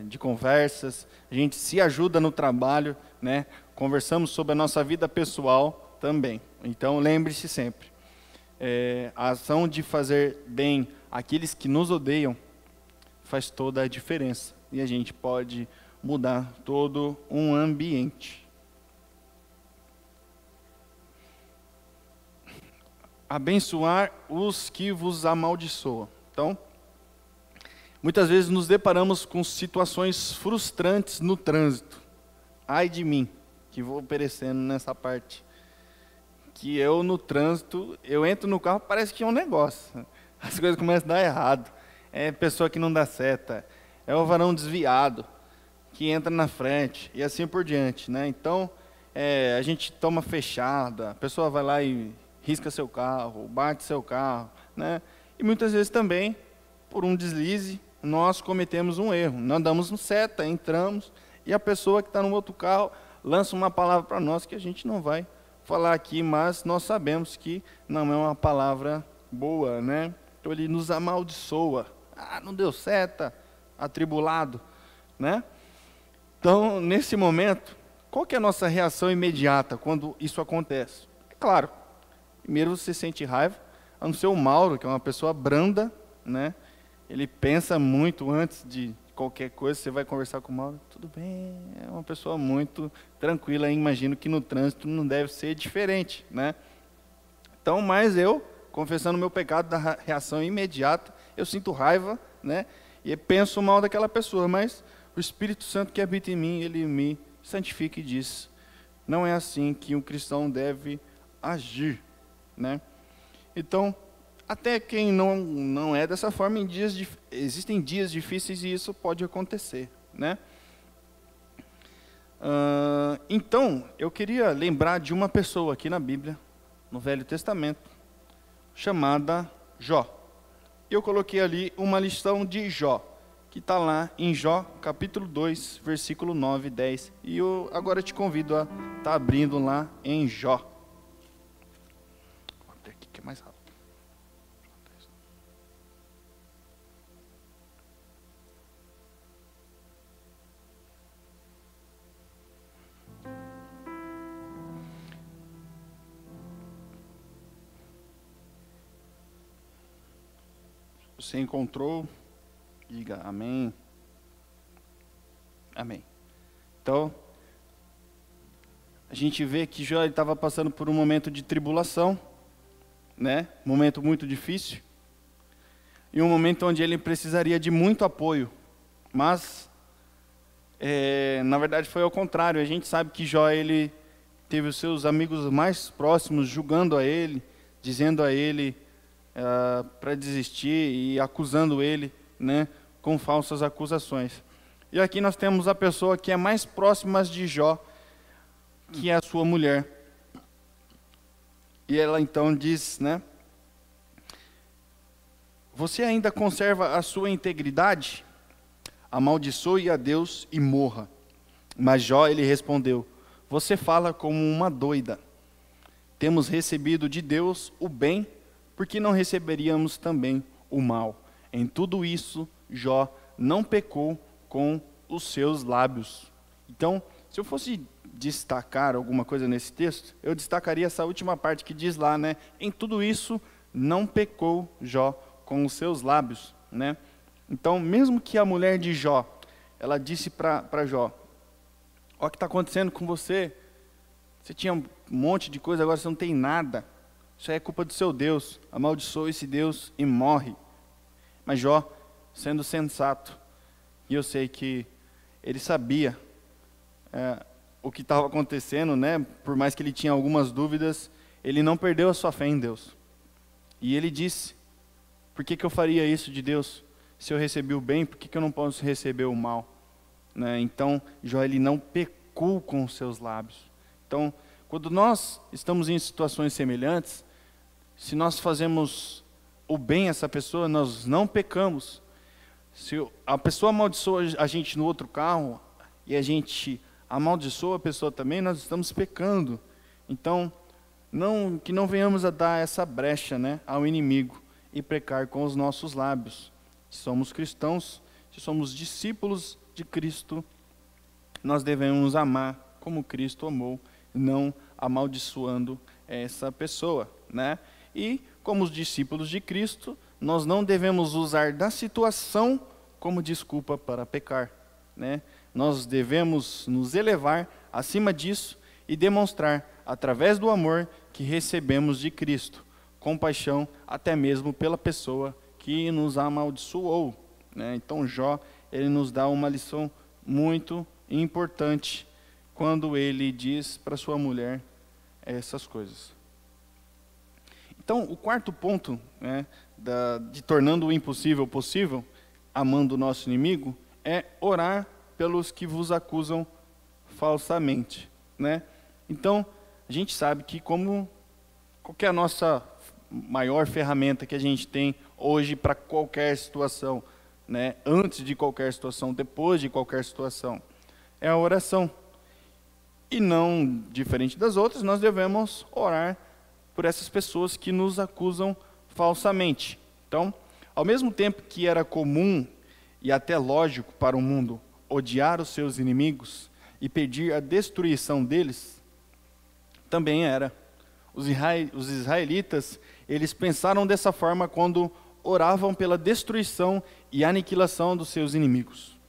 de conversas, a gente se ajuda no trabalho, né? Conversamos sobre a nossa vida pessoal também. Então, lembre-se sempre, a ação de fazer bem àqueles que nos odeiam faz toda a diferença. E a gente pode mudar todo um ambiente. Abençoar os que vos amaldiçoam. Então, muitas vezes nos deparamos com situações frustrantes no trânsito. Ai de mim, que vou perecendo nessa parte. Que eu no trânsito, eu entro no carro, parece que é um negócio. As coisas começam a dar errado. É pessoa que não dá seta, é o varão desviado, que entra na frente, e assim por diante, né? Então, a gente toma fechada, a pessoa vai lá e risca seu carro, bate seu carro, né? E muitas vezes também, por um deslize, nós cometemos um erro. Nós damos um seta, entramos, e a pessoa que está no outro carro lança uma palavra para nós que a gente não vai falar aqui, mas nós sabemos que não é uma palavra boa, né? Então ele nos amaldiçoa. Ah, não deu seta, atribulado, né? Então, nesse momento, qual que é a nossa reação imediata quando isso acontece? É claro, primeiro você sente raiva, a não ser o Mauro, que é uma pessoa branda, né? Ele pensa muito antes de qualquer coisa. Você vai conversar com o Mauro, tudo bem, é uma pessoa muito tranquila. Imagino que no trânsito não deve ser diferente, né? Então, mas eu, confessando meu pecado da reação imediata, eu sinto raiva, né? E penso mal daquela pessoa, mas o Espírito Santo que habita em mim, ele me santifica e diz: não é assim que um cristão deve agir, né? Então, até quem não é dessa forma, existem dias difíceis e isso pode acontecer, né? Então, eu queria lembrar de uma pessoa aqui na Bíblia, no Velho Testamento, chamada Jó. Eu coloquei ali uma lição de Jó, que está lá em Jó, capítulo 2, versículo 9 e 10. E eu agora te convido a estar abrindo lá em Jó. Vou abrir aqui que é mais rápido. Você encontrou? Diga amém. Amém. Então, a gente vê que Jó estava passando por um momento de tribulação, né? Momento muito difícil. E um momento onde ele precisaria de muito apoio. Mas, na verdade, foi ao contrário. A gente sabe que Jó, ele teve os seus amigos mais próximos julgando a ele, dizendo a ele para desistir e acusando ele, né, com falsas acusações. E aqui nós temos a pessoa que é mais próxima de Jó, que é a sua mulher. E ela então diz, né: você ainda conserva a sua integridade? Amaldiçoe a Deus e morra. Mas Jó, ele respondeu: você fala como uma doida. Temos recebido de Deus o bem, porque não receberíamos também o mal. Em tudo isso, Jó não pecou com os seus lábios. Então, se eu fosse destacar alguma coisa nesse texto, eu destacaria essa última parte que diz lá, né? Em tudo isso, não pecou Jó com os seus lábios, né? Então, mesmo que a mulher de Jó, ela disse para Jó: olha o que está acontecendo com você. Você tinha um monte de coisa, agora você não tem nada. Isso é culpa do seu Deus. Amaldiçoa esse Deus e morre. Mas Jó, sendo sensato, e eu sei que ele sabia o que estava acontecendo, né? Por mais que ele tinha algumas dúvidas, ele não perdeu a sua fé em Deus. E ele disse: por que eu faria isso de Deus? Se eu recebi o bem, por que eu não posso receber o mal? Né? Então, Jó, ele não pecou com os seus lábios. Então, quando nós estamos em situações semelhantes, se nós fazemos o bem a essa pessoa, nós não pecamos. Se a pessoa amaldiçoa a gente no outro carro e a gente amaldiçoa a pessoa também, nós estamos pecando. Então, que não venhamos a dar essa brecha, né, ao inimigo e pecar com os nossos lábios. Se somos cristãos, se somos discípulos de Cristo, nós devemos amar como Cristo amou, não amaldiçoando essa pessoa, né? E, como os discípulos de Cristo, nós não devemos usar da situação como desculpa para pecar, né? Nós devemos nos elevar acima disso e demonstrar, através do amor que recebemos de Cristo, compaixão até mesmo pela pessoa que nos amaldiçoou, né? Então, Jó, ele nos dá uma lição muito importante quando ele diz para sua mulher essas coisas. Então, o quarto ponto, né, de tornando o impossível possível, amando o nosso inimigo, é orar pelos que vos acusam falsamente, né? Então, a gente sabe que qual que é a nossa maior ferramenta que a gente tem hoje para qualquer situação, né? Antes de qualquer situação, depois de qualquer situação, é a oração. E não diferente das outras, nós devemos orar por essas pessoas que nos acusam falsamente. Então, ao mesmo tempo que era comum e até lógico para o mundo odiar os seus inimigos e pedir a destruição deles? Também era. Os israelitas, eles pensaram dessa forma quando oravam pela destruição e aniquilação dos seus inimigos.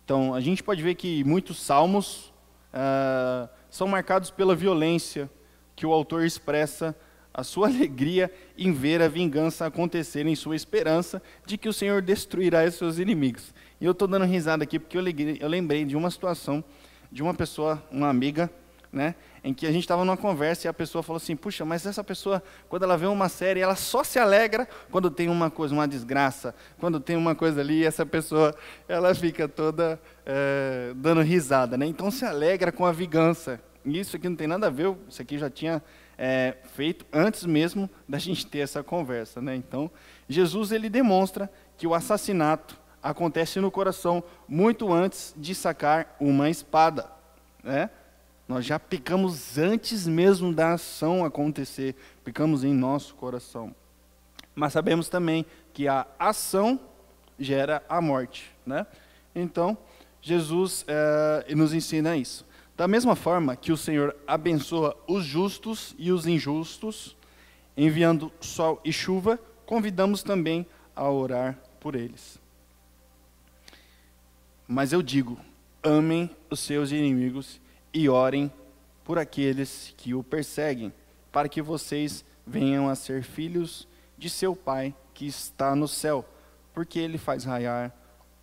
Então, a gente pode ver que muitos salmos são marcados pela violência, que o autor expressa a sua alegria em ver a vingança acontecer, em sua esperança de que o Senhor destruirá os seus inimigos. E eu estou dando risada aqui porque eu lembrei de uma situação, de uma pessoa, uma amiga, né, em que a gente estava numa conversa e a pessoa falou assim: puxa, mas essa pessoa, quando ela vê uma série, ela só se alegra quando tem uma coisa, uma desgraça, quando tem uma coisa ali, e essa pessoa, ela fica toda dando risada, né? Então se alegra com a vingança. E isso aqui não tem nada a ver, isso aqui já tinha feito antes mesmo da gente ter essa conversa, né? Então, Jesus, ele demonstra que o assassinato acontece no coração muito antes de sacar uma espada, né? Nós já pecamos antes mesmo da ação acontecer, pecamos em nosso coração. Mas sabemos também que a ação gera a morte, né? Então, Jesus nos ensina isso. Da mesma forma que o Senhor abençoa os justos e os injustos, enviando sol e chuva, convidamos também a orar por eles. Mas eu digo, amem os seus inimigos e orem por aqueles que o perseguem, para que vocês venham a ser filhos de seu Pai que está no céu, porque Ele faz raiar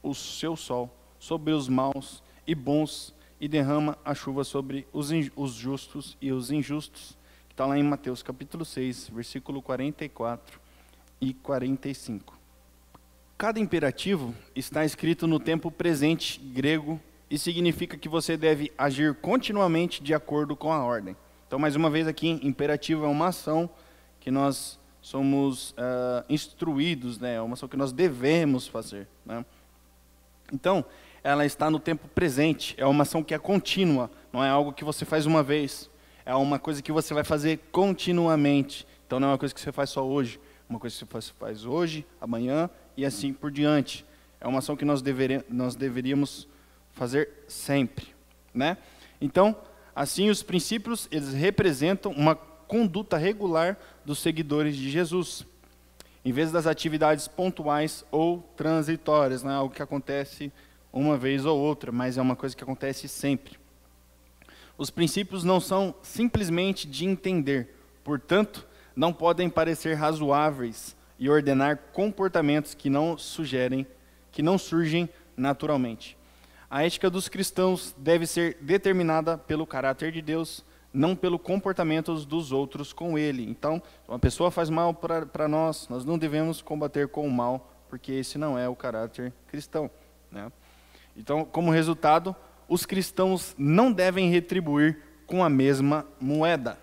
o seu sol sobre os maus e bons e derrama a chuva sobre os justos e os injustos. Está lá em Mateus capítulo 6, versículo 44 e 45. Cada imperativo está escrito no tempo presente grego e significa que você deve agir continuamente de acordo com a ordem. Então, mais uma vez aqui, imperativo é uma ação que nós somos instruídos, né? É uma ação que nós devemos fazer, né? Então, ela está no tempo presente, é uma ação que é contínua, não é algo que você faz uma vez, é uma coisa que você vai fazer continuamente. Então, não é uma coisa que você faz só hoje, é uma coisa que você faz hoje, amanhã e assim por diante. É uma ação que nós deveríamos fazer sempre, né? Então, assim, os princípios, eles representam uma conduta regular dos seguidores de Jesus, em vez das atividades pontuais ou transitórias, não é algo que acontece uma vez ou outra, mas é uma coisa que acontece sempre. Os princípios não são simplesmente de entender, portanto, não podem parecer razoáveis e ordenar comportamentos que não surgem naturalmente. A ética dos cristãos deve ser determinada pelo caráter de Deus, não pelo comportamento dos outros com ele. Então, uma pessoa faz mal para nós não devemos combater com o mal, porque esse não é o caráter cristão, né? Então, como resultado, os cristãos não devem retribuir com a mesma moeda,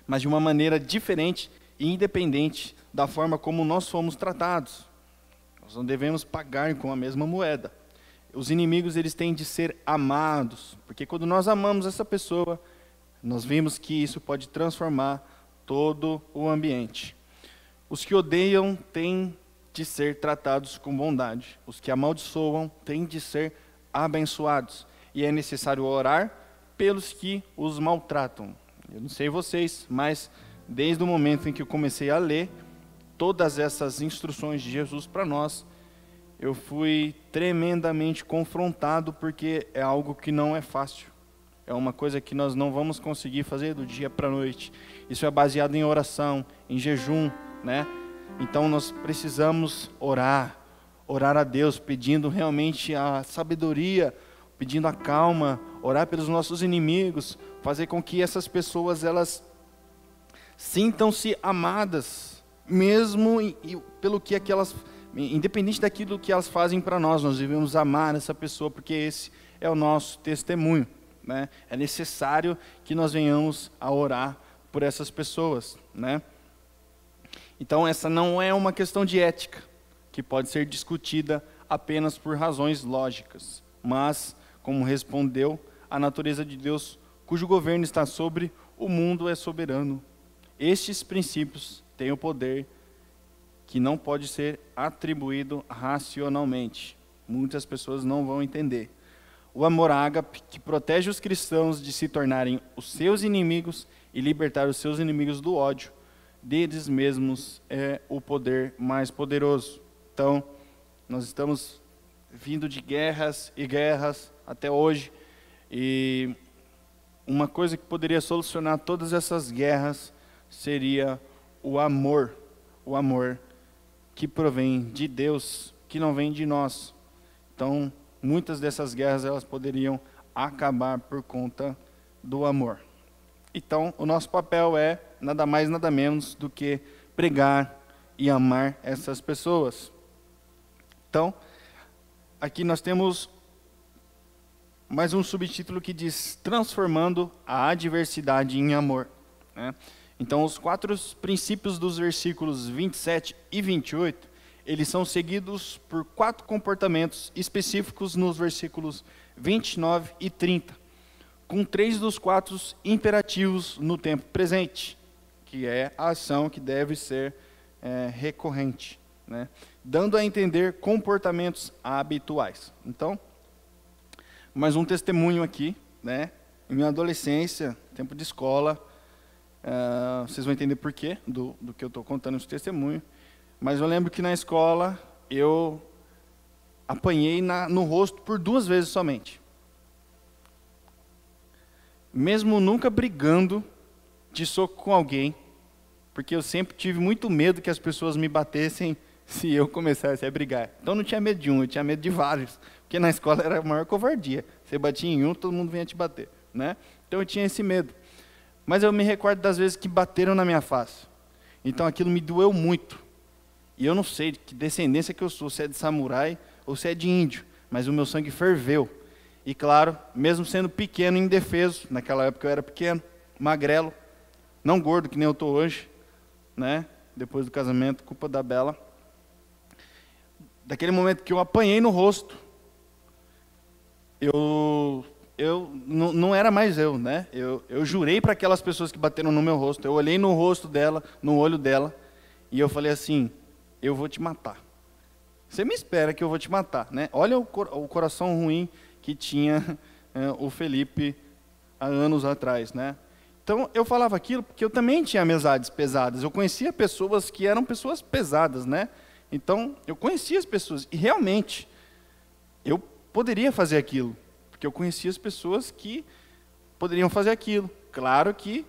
mas de uma maneira diferente e independente da forma como nós fomos tratados. Nós não devemos pagar com a mesma moeda. Os inimigos, eles têm de ser amados, porque quando nós amamos essa pessoa, nós vimos que isso pode transformar todo o ambiente. Os que odeiam têm de ser tratados com bondade. Os que amaldiçoam têm de ser abençoados. E é necessário orar pelos que os maltratam. Eu não sei vocês, mas desde o momento em que eu comecei a ler todas essas instruções de Jesus para nós, eu fui tremendamente confrontado, porque é algo que não é fácil. É uma coisa que nós não vamos conseguir fazer do dia para a noite. Isso é baseado em oração, em jejum, né? Então nós precisamos orar a Deus, pedindo realmente a sabedoria, pedindo a calma, orar pelos nossos inimigos, fazer com que essas pessoas, elas sintam-se amadas, mesmo pelo que aquelas, independente daquilo que elas fazem para nós devemos amar essa pessoa, porque esse é o nosso testemunho, né? É necessário que nós venhamos a orar por essas pessoas, né? Então, essa não é uma questão de ética, que pode ser discutida apenas por razões lógicas, mas, como respondeu, a natureza de Deus, cujo governo está sobre o mundo, é soberano. Estes princípios têm o poder que não pode ser atribuído racionalmente. Muitas pessoas não vão entender. o amor ágape, que protege os cristãos de se tornarem os seus inimigos e libertar os seus inimigos do ódio, deles mesmos é o poder mais poderoso. Então, nós estamos vindo de guerras e guerras até hoje, e uma coisa que poderia solucionar todas essas guerras seria o amor que provém de Deus, que não vem de nós. Então, muitas dessas guerras elas poderiam acabar por conta do amor. Então, o nosso papel é nada mais, nada menos do que pregar e amar essas pessoas. Então, aqui nós temos mais um subtítulo que diz transformando a adversidade em amor, né? Então, os 4 princípios dos versículos 27 e 28, eles são seguidos por 4 comportamentos específicos nos versículos 29 e 30, com 3 dos 4 imperativos no tempo presente, que é a ação que deve ser recorrente, né? Dando a entender comportamentos habituais. Então, mais um testemunho aqui, né? Em minha adolescência, tempo de escola, vocês vão entender por quê do que eu estou contando esse testemunho, mas eu lembro que na escola eu apanhei no rosto por 2 vezes somente. Mesmo nunca brigando de soco com alguém, porque eu sempre tive muito medo que as pessoas me batessem se eu começasse a brigar. Então não tinha medo de um, eu tinha medo de vários, porque na escola era a maior covardia. Você batia em um, todo mundo vinha te bater, né? Então eu tinha esse medo. Mas eu me recordo das vezes que bateram na minha face. Então aquilo me doeu muito. E eu não sei de que descendência que eu sou, se é de samurai ou se é de índio, mas o meu sangue ferveu. E claro, mesmo sendo pequeno e indefeso, naquela época eu era pequeno, magrelo, não gordo que nem eu estou hoje, né? Depois do casamento, culpa da Bela. Daquele momento que eu apanhei no rosto, eu não era mais eu, né? Eu jurei para aquelas pessoas que bateram no meu rosto, eu olhei no rosto dela, no olho dela, e eu falei assim, eu vou te matar. Você me espera que eu vou te matar, né? Olha o coração ruim que tinha o Felipe há anos atrás, né? Então, eu falava aquilo porque eu também tinha amizades pesadas, eu conhecia pessoas que eram pessoas pesadas, né? Então, eu conhecia as pessoas, e realmente, eu poderia fazer aquilo, porque eu conhecia as pessoas que poderiam fazer aquilo. Claro que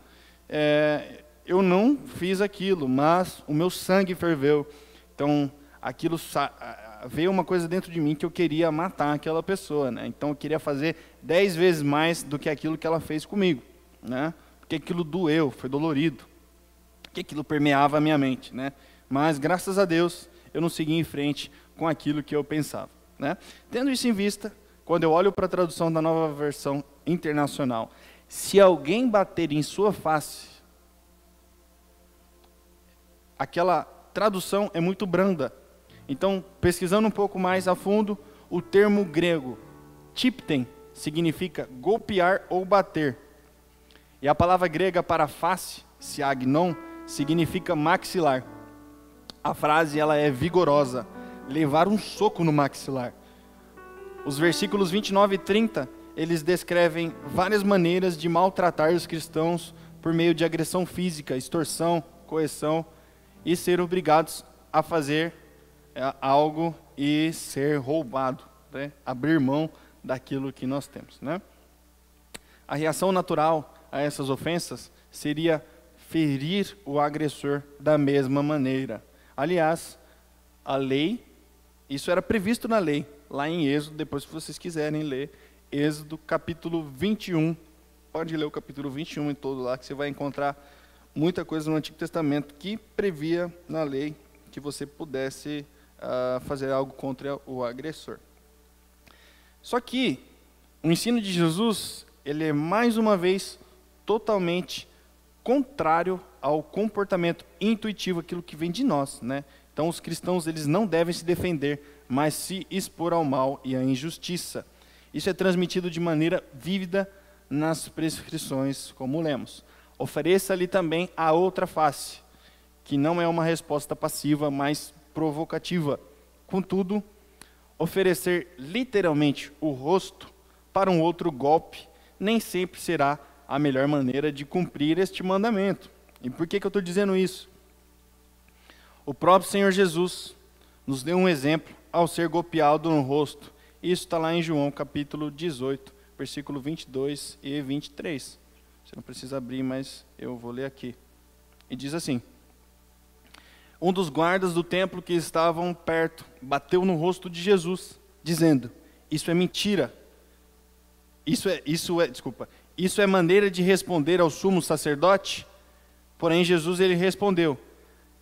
eu não fiz aquilo, mas o meu sangue ferveu. Então, aquilo veio uma coisa dentro de mim que eu queria matar aquela pessoa, né? Então, eu queria fazer 10 vezes mais do que aquilo que ela fez comigo, né? Porque aquilo doeu, foi dolorido, porque aquilo permeava a minha mente, né? Mas, graças a Deus, eu não segui em frente com aquilo que eu pensava, né? Tendo isso em vista, quando eu olho para a tradução da Nova Versão Internacional, se alguém bater em sua face, aquela tradução é muito branda. Então, pesquisando um pouco mais a fundo, o termo grego tipten significa golpear ou bater. E a palavra grega para face, siagnon, significa maxilar. A frase ela é vigorosa, levar um soco no maxilar. Os versículos 29 e 30, eles descrevem várias maneiras de maltratar os cristãos por meio de agressão física, extorsão, coerção e ser obrigados a fazer algo e ser roubado, né? Abrir mão daquilo que nós temos, né? A reação natural a essas ofensas seria ferir o agressor da mesma maneira. Aliás, a lei, isso era previsto na lei, lá em Êxodo, depois se vocês quiserem ler, Êxodo capítulo 21, pode ler o capítulo 21 em todo lá, que você vai encontrar muita coisa no Antigo Testamento que previa na lei que você pudesse fazer algo contra o agressor. Só que o ensino de Jesus, ele é mais uma vez totalmente contrário ao comportamento intuitivo, aquilo que vem de nós, né? Então os cristãos eles não devem se defender, mas se expor ao mal e à injustiça. Isso é transmitido de maneira vívida nas prescrições, como lemos. Ofereça-lhe também a outra face, que não é uma resposta passiva, mas provocativa. Contudo, oferecer literalmente o rosto para um outro golpe, nem sempre será a melhor maneira de cumprir este mandamento. E por que eu estou dizendo isso? O próprio Senhor Jesus nos deu um exemplo ao ser golpeado no rosto. Isso está lá em João capítulo 18, versículo 22 e 23. Você não precisa abrir, mas eu vou ler aqui. E diz assim: um dos guardas do templo que estavam perto bateu no rosto de Jesus, dizendo: isso é mentira. Isso é maneira de responder ao sumo sacerdote? Porém Jesus ele respondeu: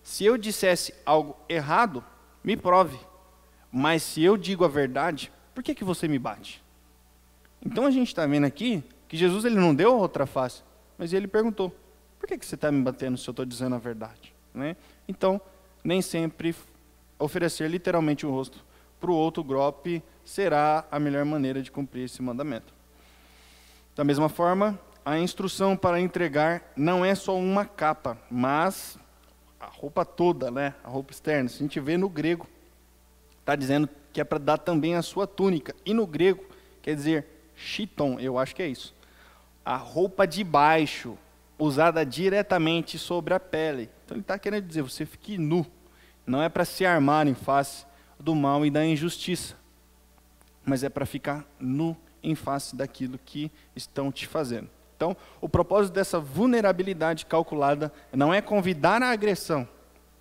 se eu dissesse algo errado, me prove. Mas se eu digo a verdade, por que você me bate? Então a gente está vendo aqui que Jesus ele não deu outra face, mas ele perguntou: por que você está me batendo se eu estou dizendo a verdade? Né? Então, nem sempre oferecer literalmente o rosto para o outro golpe será a melhor maneira de cumprir esse mandamento. Da mesma forma, a instrução para entregar não é só uma capa, mas a roupa toda, né? A roupa externa. Se a gente vê no grego, está dizendo que é para dar também a sua túnica. E no grego, quer dizer chiton, eu acho que é isso. A roupa de baixo, usada diretamente sobre a pele. Então ele está querendo dizer, você fique nu. Não é para se armar em face do mal e da injustiça, mas é para ficar nu em face daquilo que estão te fazendo. Então, o propósito dessa vulnerabilidade calculada não é convidar a agressão,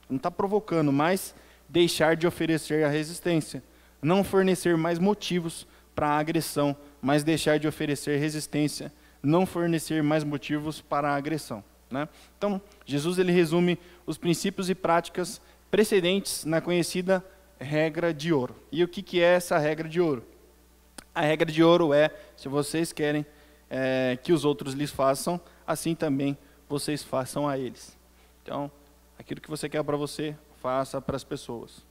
não está provocando, mas deixar de oferecer a resistência. Não fornecer mais motivos para a agressão, mas deixar de oferecer resistência. Não fornecer mais motivos para a agressão. Né? Então, Jesus ele resume os princípios e práticas precedentes na conhecida regra de ouro. E o que é essa regra de ouro? A regra de ouro é, se vocês querem que os outros lhes façam, assim também vocês façam a eles. Então, aquilo que você quer para você, faça para as pessoas.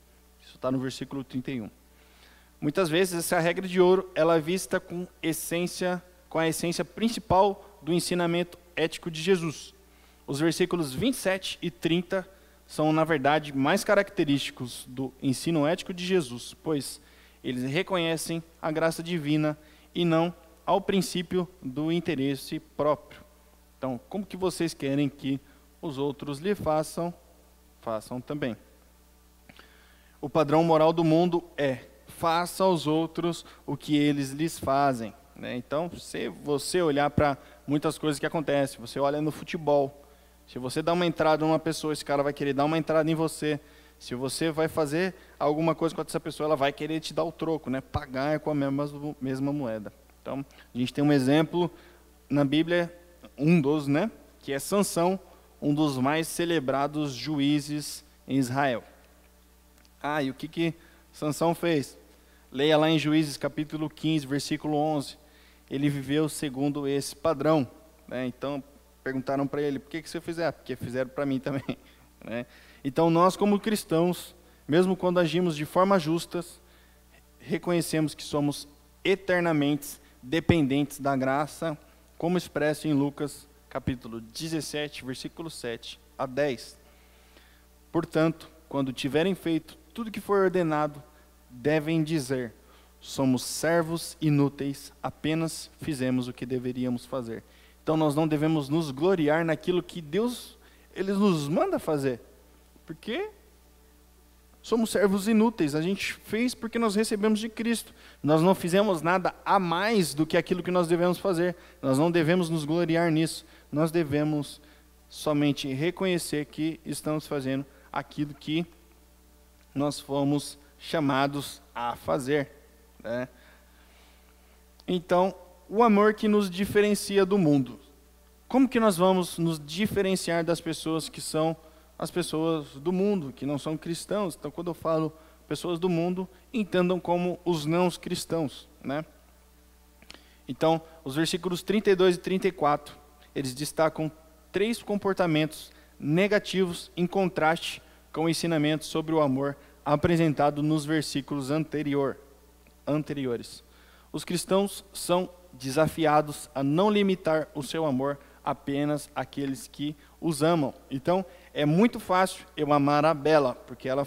Isso está no versículo 31. Muitas vezes essa regra de ouro, ela é vista com a essência principal do ensinamento ético de Jesus. Os versículos 27 e 30 são, na verdade, mais característicos do ensino ético de Jesus, pois eles reconhecem a graça divina e não ao princípio do interesse próprio. Então, como que vocês querem que os outros lhe façam, façam também. O padrão moral do mundo é: faça aos outros o que eles lhes fazem. Né? Então, se você olhar para muitas coisas que acontecem, você olha no futebol, se você dá uma entrada numa pessoa, esse cara vai querer dar uma entrada em você. Se você vai fazer alguma coisa com essa pessoa, ela vai querer te dar o troco, né? Pagar com a mesma moeda. Então, a gente tem um exemplo na Bíblia, um dos, né? Que é Sansão, um dos mais celebrados juízes em Israel. E o que Sansão fez? Leia lá em Juízes capítulo 15, versículo 11. Ele viveu segundo esse padrão. Né? Então, perguntaram para ele: por que você fez? Porque fizeram para mim também. Né? Então, nós como cristãos, mesmo quando agimos de forma justa, reconhecemos que somos eternamente dependentes da graça, como expresso em Lucas capítulo 17, versículo 7 a 10. Portanto, quando tiverem feito tudo que for ordenado, devem dizer: somos servos inúteis, apenas fizemos o que deveríamos fazer. Então nós não devemos nos gloriar naquilo que Deus ele nos manda fazer, porque somos servos inúteis. A gente fez porque nós recebemos de Cristo. Nós não fizemos nada a mais do que aquilo que nós devemos fazer. Nós não devemos nos gloriar nisso. Nós devemos somente reconhecer que estamos fazendo aquilo que nós fomos chamados a fazer. Né? Então, o amor que nos diferencia do mundo. Como que nós vamos nos diferenciar das pessoas que são as pessoas do mundo, que não são cristãos? Então, quando eu falo pessoas do mundo, entendam como os não cristãos. Né? Então, os versículos 32 e 34, eles destacam 3 comportamentos negativos em contraste com o ensinamento sobre o amor apresentado nos versículos anteriores. Os cristãos são desafiados a não limitar o seu amor apenas àqueles que os amam. Então, é muito fácil eu amar a Bela, porque ela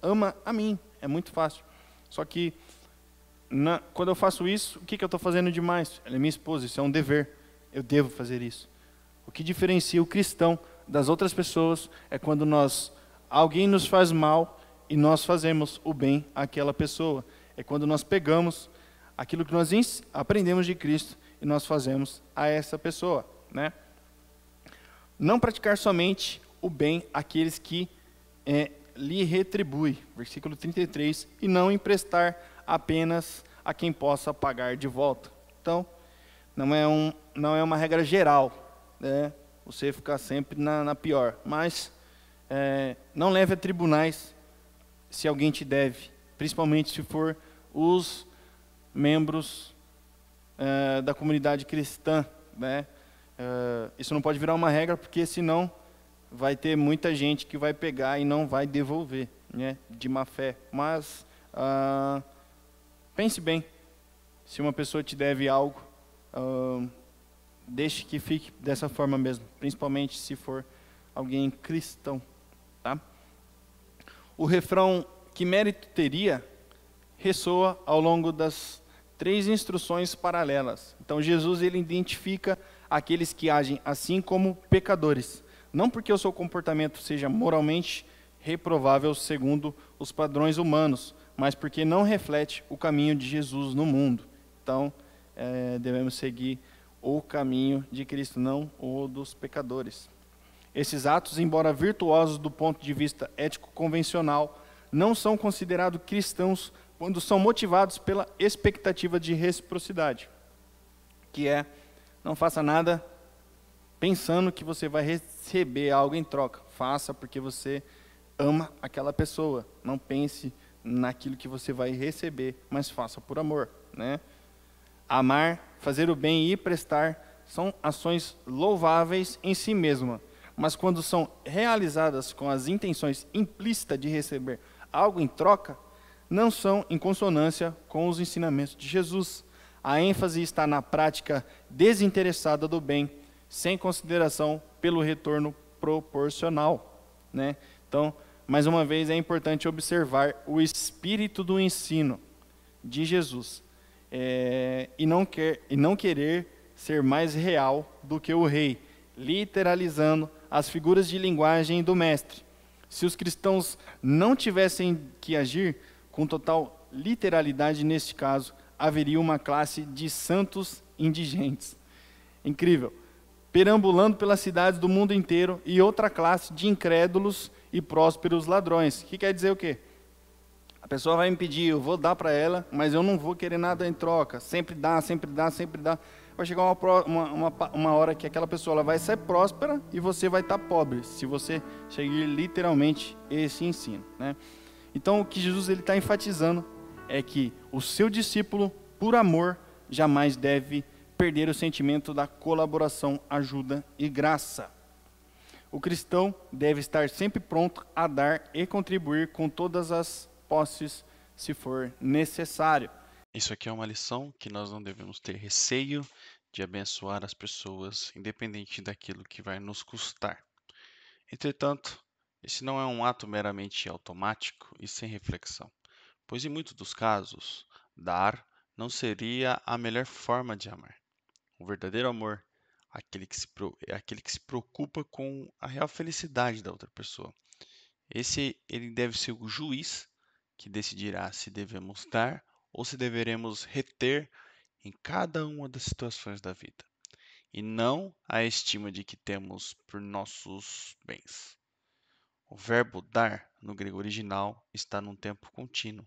ama a mim. É muito fácil. Só que quando eu faço isso, o que eu estou fazendo demais? Ela é minha esposa, isso é um dever. Eu devo fazer isso. O que diferencia o cristão das outras pessoas é quando alguém nos faz mal e nós fazemos o bem àquela pessoa. É quando nós pegamos aquilo que nós aprendemos de Cristo e nós fazemos a essa pessoa, né? Não praticar somente o bem àqueles que lhe retribui, versículo 33, e não emprestar apenas a quem possa pagar de volta. Então, não é uma regra geral, né? Você ficar sempre na pior, mas não leve a tribunais se alguém te deve, principalmente se for os membros da comunidade cristã, né? Isso não pode virar uma regra, porque senão vai ter muita gente que vai pegar e não vai devolver, né, de má fé. Mas pense bem, se uma pessoa te deve algo, deixe que fique dessa forma mesmo, principalmente se for alguém cristão, tá? O refrão "que mérito teria" ressoa ao longo das 3 instruções paralelas. Então Jesus ele identifica aqueles que agem assim como pecadores, não porque o seu comportamento seja moralmente reprovável segundo os padrões humanos, mas porque não reflete o caminho de Jesus no mundo. Então devemos seguir o caminho de Cristo, não o dos pecadores. Esses atos, embora virtuosos do ponto de vista ético convencional, não são considerados cristãos quando são motivados pela expectativa de reciprocidade, que é: não faça nada pensando que você vai receber algo em troca. Faça porque você ama aquela pessoa. Não pense naquilo que você vai receber, mas faça por amor, né? Amar, fazer o bem e prestar são ações louváveis em si mesma, mas quando são realizadas com as intenções implícitas de receber algo em troca, não são em consonância com os ensinamentos de Jesus. A ênfase está na prática desinteressada do bem, sem consideração pelo retorno proporcional, né? Então, mais uma vez, é importante observar o espírito do ensino de Jesus, e não querer ser mais real do que o rei, literalizando as figuras de linguagem do mestre. Se os cristãos não tivessem que agir com total literalidade neste caso, haveria uma classe de santos indigentes. Incrível. Perambulando pelas cidades do mundo inteiro, e outra classe de incrédulos e prósperos ladrões. Que quer dizer o quê? A pessoa vai me pedir, eu vou dar para ela, mas eu não vou querer nada em troca. Sempre dá, sempre dá, sempre dá. Vai chegar uma hora que aquela pessoa ela vai ser próspera e você vai estar pobre, se você seguir literalmente esse ensino, né? Então, o que Jesus está enfatizando é que o seu discípulo, por amor, jamais deve perder o sentimento da colaboração, ajuda e graça. O cristão deve estar sempre pronto a dar e contribuir com todas as posses, se for necessário. Isso aqui é uma lição que nós não devemos ter receio de abençoar as pessoas, independente daquilo que vai nos custar. Entretanto, esse não é um ato meramente automático e sem reflexão, pois em muitos dos casos, dar não seria a melhor forma de amar. O verdadeiro amor é aquele que se preocupa com a real felicidade da outra pessoa. Ele deve ser o juiz que decidirá se devemos dar ou se deveremos reter em cada uma das situações da vida, e não a estima de que temos por nossos bens. O verbo dar, no grego original, está num tempo contínuo,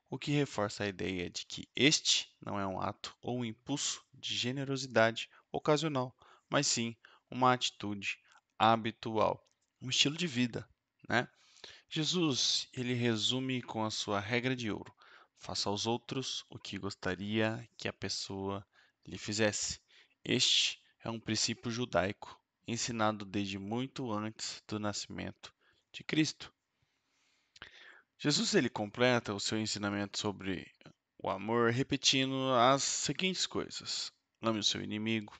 o que reforça a ideia de que este não é um ato ou um impulso de generosidade ocasional, mas sim uma atitude habitual, um estilo de vida, né? Jesus, ele resume com a sua regra de ouro: faça aos outros o que gostaria que a pessoa lhe fizesse. Este é um princípio judaico, ensinado desde muito antes do nascimento de Cristo. Jesus ele completa o seu ensinamento sobre o amor repetindo as seguintes coisas: ame o seu inimigo.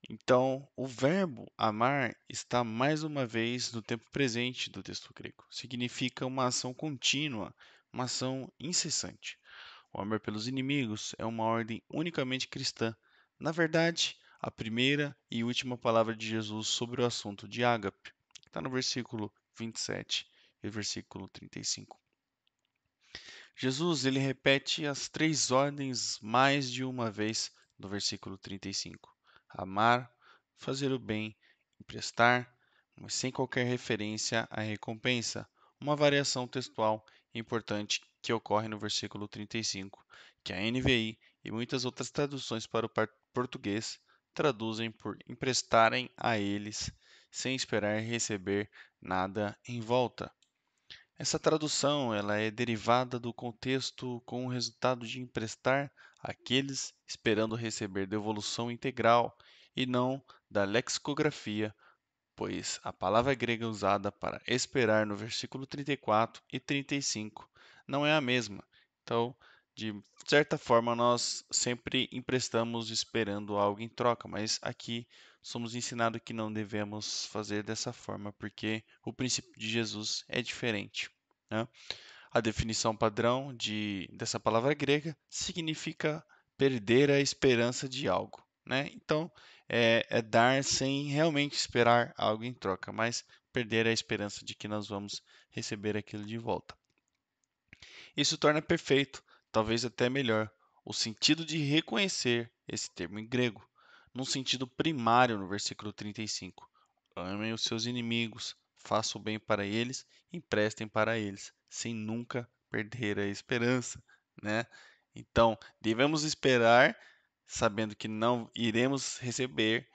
Então, o verbo amar está mais uma vez no tempo presente do texto grego. Significa uma ação contínua, uma ação incessante. O amor pelos inimigos é uma ordem unicamente cristã. Na verdade, a primeira e última palavra de Jesus sobre o assunto de ágape, que está no versículo 27 e versículo 35. Jesus ele repete as 3 ordens mais de uma vez no versículo 35. Amar, fazer o bem, emprestar, mas sem qualquer referência à recompensa. Uma variação textual importante que ocorre no versículo 35, que a NVI e muitas outras traduções para o português traduzem por emprestarem a eles sem esperar receber nada em volta. Essa tradução ela é derivada do contexto com o resultado de emprestar àqueles esperando receber devolução integral e não da lexicografia, pois a palavra grega usada para esperar no versículo 34 e 35 não é a mesma. Então, de certa forma, nós sempre emprestamos esperando algo em troca, mas aqui somos ensinados que não devemos fazer dessa forma, porque o princípio de Jesus é diferente, né? A definição padrão dessa palavra grega significa perder a esperança de algo, né? Então, é dar sem realmente esperar algo em troca, mas perder a esperança de que nós vamos receber aquilo de volta. Isso torna perfeito, talvez até melhor, o sentido de reconhecer esse termo em grego, num sentido primário no versículo 35. Amem os seus inimigos, façam o bem para eles, emprestem para eles, sem nunca perder a esperança, né? Então, devemos esperar, sabendo que não iremos receber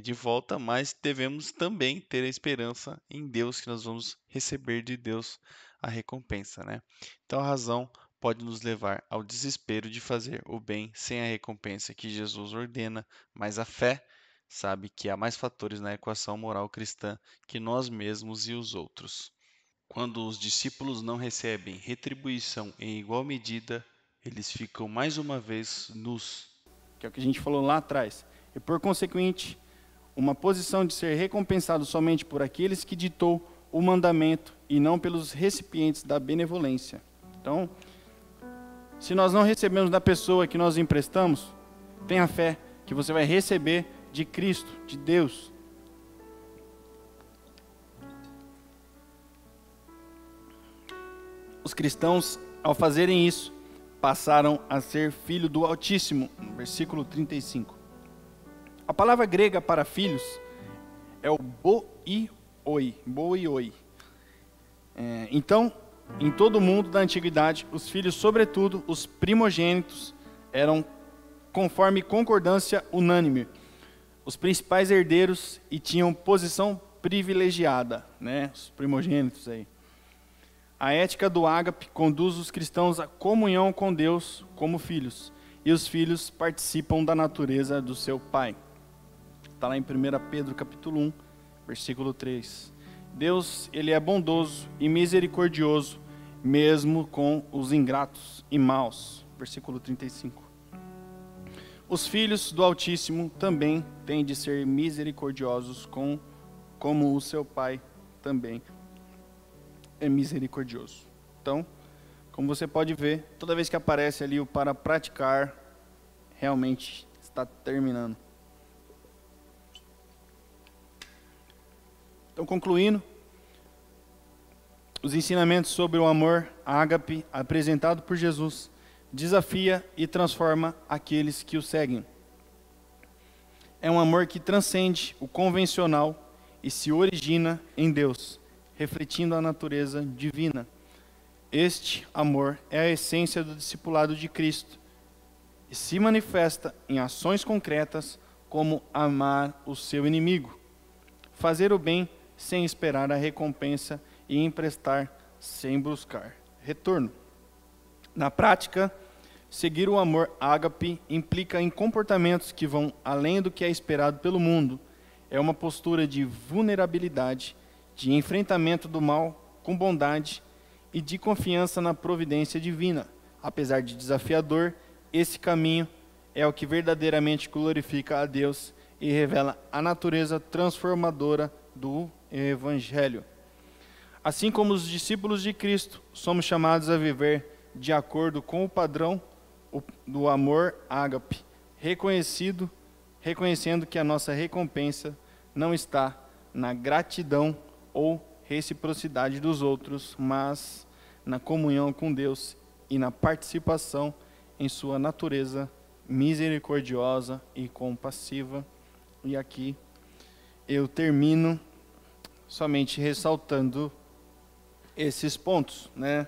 de volta, mas devemos também ter a esperança em Deus, que nós vamos receber de Deus a recompensa, né? Então, a razão pode nos levar ao desespero de fazer o bem sem a recompensa que Jesus ordena, mas a fé sabe que há mais fatores na equação moral cristã que nós mesmos e os outros. Quando os discípulos não recebem retribuição em igual medida, eles ficam mais uma vez nus. Que é o que a gente falou lá atrás. E por consequente, uma posição de ser recompensado somente por aqueles que ditou o mandamento e não pelos recipientes da benevolência. Então, se nós não recebemos da pessoa que nós emprestamos, tenha fé que você vai receber de Cristo, de Deus. Os cristãos, ao fazerem isso, passaram a ser filho do Altíssimo, no versículo 35. A palavra grega para filhos é o boioi. Então, em todo o mundo da antiguidade, os filhos, sobretudo os primogênitos, eram conforme concordância unânime, os principais herdeiros e tinham posição privilegiada, né? Os primogênitos aí. A ética do ágape conduz os cristãos à comunhão com Deus como filhos, e os filhos participam da natureza do seu pai. Está lá em 1 Pedro capítulo 1, versículo 3. Deus, ele é bondoso e misericordioso, mesmo com os ingratos e maus. Versículo 35. Os filhos do Altíssimo também têm de ser misericordiosos como o seu pai também é misericordioso. Então, como você pode ver, toda vez que aparece ali o para praticar, realmente está terminando. Então, concluindo, os ensinamentos sobre o amor ágape apresentado por Jesus desafia e transforma aqueles que o seguem. É um amor que transcende o convencional e se origina em Deus, refletindo a natureza divina. Este amor é a essência do discipulado de Cristo e se manifesta em ações concretas como amar o seu inimigo, fazer o bem sem esperar a recompensa e emprestar sem buscar retorno. Na prática, seguir o amor ágape implica em comportamentos que vão além do que é esperado pelo mundo. É uma postura de vulnerabilidade, de enfrentamento do mal com bondade e de confiança na providência divina. Apesar de desafiador, esse caminho é o que verdadeiramente glorifica a Deus e revela a natureza transformadora do Evangelho. Assim como os discípulos de Cristo, somos chamados a viver de acordo com o padrão do amor ágape, reconhecendo que a nossa recompensa não está na gratidão ou reciprocidade dos outros, mas na comunhão com Deus e na participação em sua natureza misericordiosa e compassiva. E aqui eu termino somente ressaltando esses pontos, né?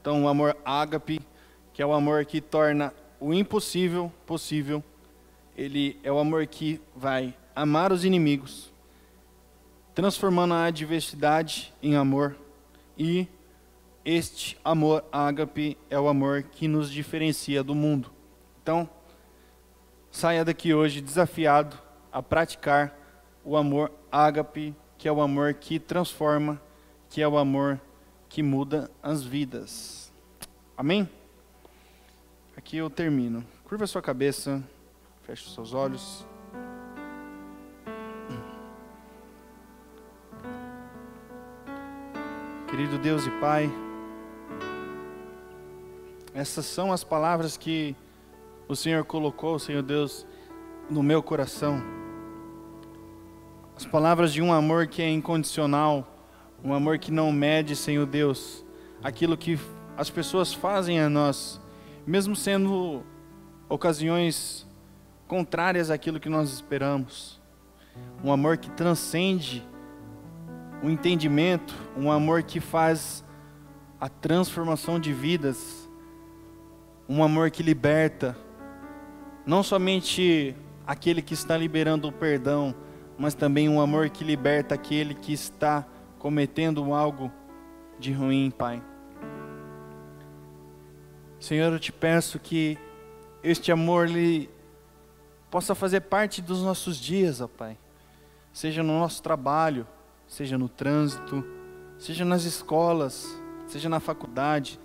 Então, o amor ágape, que é o amor que torna o impossível possível. Ele é o amor que vai amar os inimigos, transformando a adversidade em amor. E este amor ágape é o amor que nos diferencia do mundo. Então, saia daqui hoje desafiado a praticar o amor ágape, que é o amor que transforma, que é o amor que muda as vidas. Amém? Aqui eu termino. Curva a sua cabeça, feche os seus olhos. Querido Deus e Pai, essas são as palavras que o Senhor colocou, Senhor Deus, no meu coração. As palavras de um amor que é incondicional, um amor que não mede, Senhor Deus, aquilo que as pessoas fazem a nós, mesmo sendo ocasiões contrárias àquilo que nós esperamos. Um amor que transcende o entendimento, um amor que faz a transformação de vidas, um amor que liberta, não somente aquele que está liberando o perdão, mas também um amor que liberta aquele que está cometendo algo de ruim, Pai. Senhor, eu te peço que este amor ele possa fazer parte dos nossos dias, ó Pai. Seja no nosso trabalho, seja no trânsito, seja nas escolas, seja na faculdade,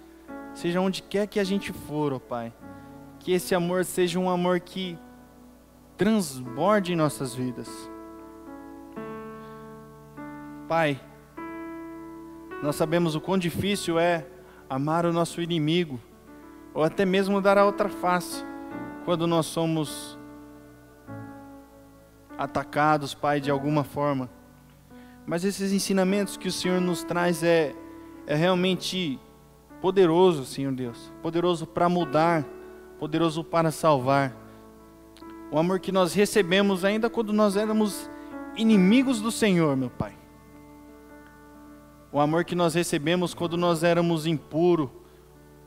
seja onde quer que a gente for, ó Pai. Que esse amor seja um amor que transborde em nossas vidas. Pai, nós sabemos o quão difícil é amar o nosso inimigo, ou até mesmo dar a outra face, quando nós somos atacados, Pai, de alguma forma. Mas esses ensinamentos que o Senhor nos traz é realmente poderoso, Senhor Deus. Poderoso para mudar, poderoso para salvar. O amor que nós recebemos ainda quando nós éramos inimigos do Senhor, meu Pai. O amor que nós recebemos quando nós éramos impuros.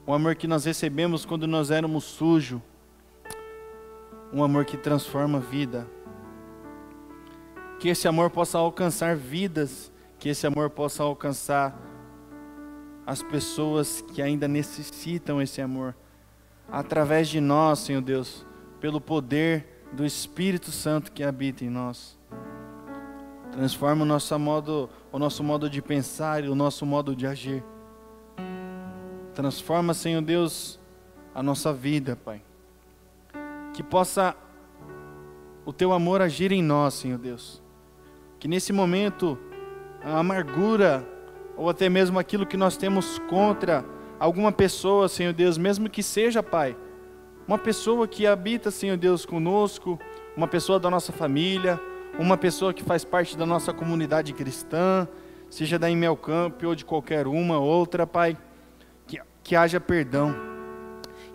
O amor que nós recebemos quando nós éramos sujos. Um amor que transforma a vida. Que esse amor possa alcançar vidas. Que esse amor possa alcançar as pessoas que ainda necessitam esse amor. Através de nós, Senhor Deus, pelo poder do Espírito Santo que habita em nós. Transforma o nosso modo de pensar e o nosso modo de agir. Transforma, Senhor Deus, a nossa vida, Pai. Que possa o Teu amor agir em nós, Senhor Deus. Que nesse momento a amargura ou até mesmo aquilo que nós temos contra alguma pessoa, Senhor Deus, mesmo que seja, Pai, uma pessoa que habita, Senhor Deus, conosco, uma pessoa da nossa família, uma pessoa que faz parte da nossa comunidade cristã, seja da Imel Camp ou de qualquer uma outra, Pai, que haja perdão,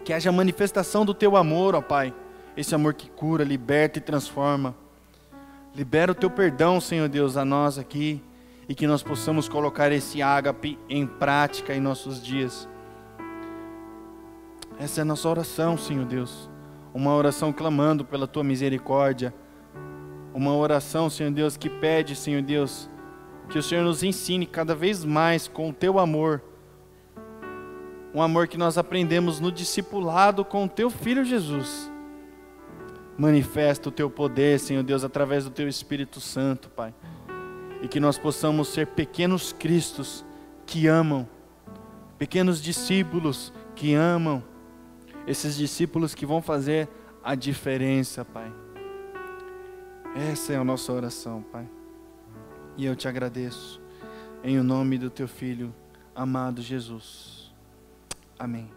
que haja manifestação do Teu amor, ó Pai, esse amor que cura, liberta e transforma. Libera o Teu perdão, Senhor Deus, a nós aqui, e que nós possamos colocar esse ágape em prática em nossos dias. Essa é a nossa oração, Senhor Deus, uma oração clamando pela Tua misericórdia, uma oração, Senhor Deus, que pede, Senhor Deus, que o Senhor nos ensine cada vez mais com o Teu amor, um amor que nós aprendemos no discipulado com o Teu Filho Jesus. Manifesta o Teu poder, Senhor Deus, através do Teu Espírito Santo, Pai, e que nós possamos ser pequenos cristos que amam, pequenos discípulos que amam, esses discípulos que vão fazer a diferença, Pai. Essa é a nossa oração, Pai. E eu te agradeço, em o nome do Teu Filho, amado Jesus. Amém.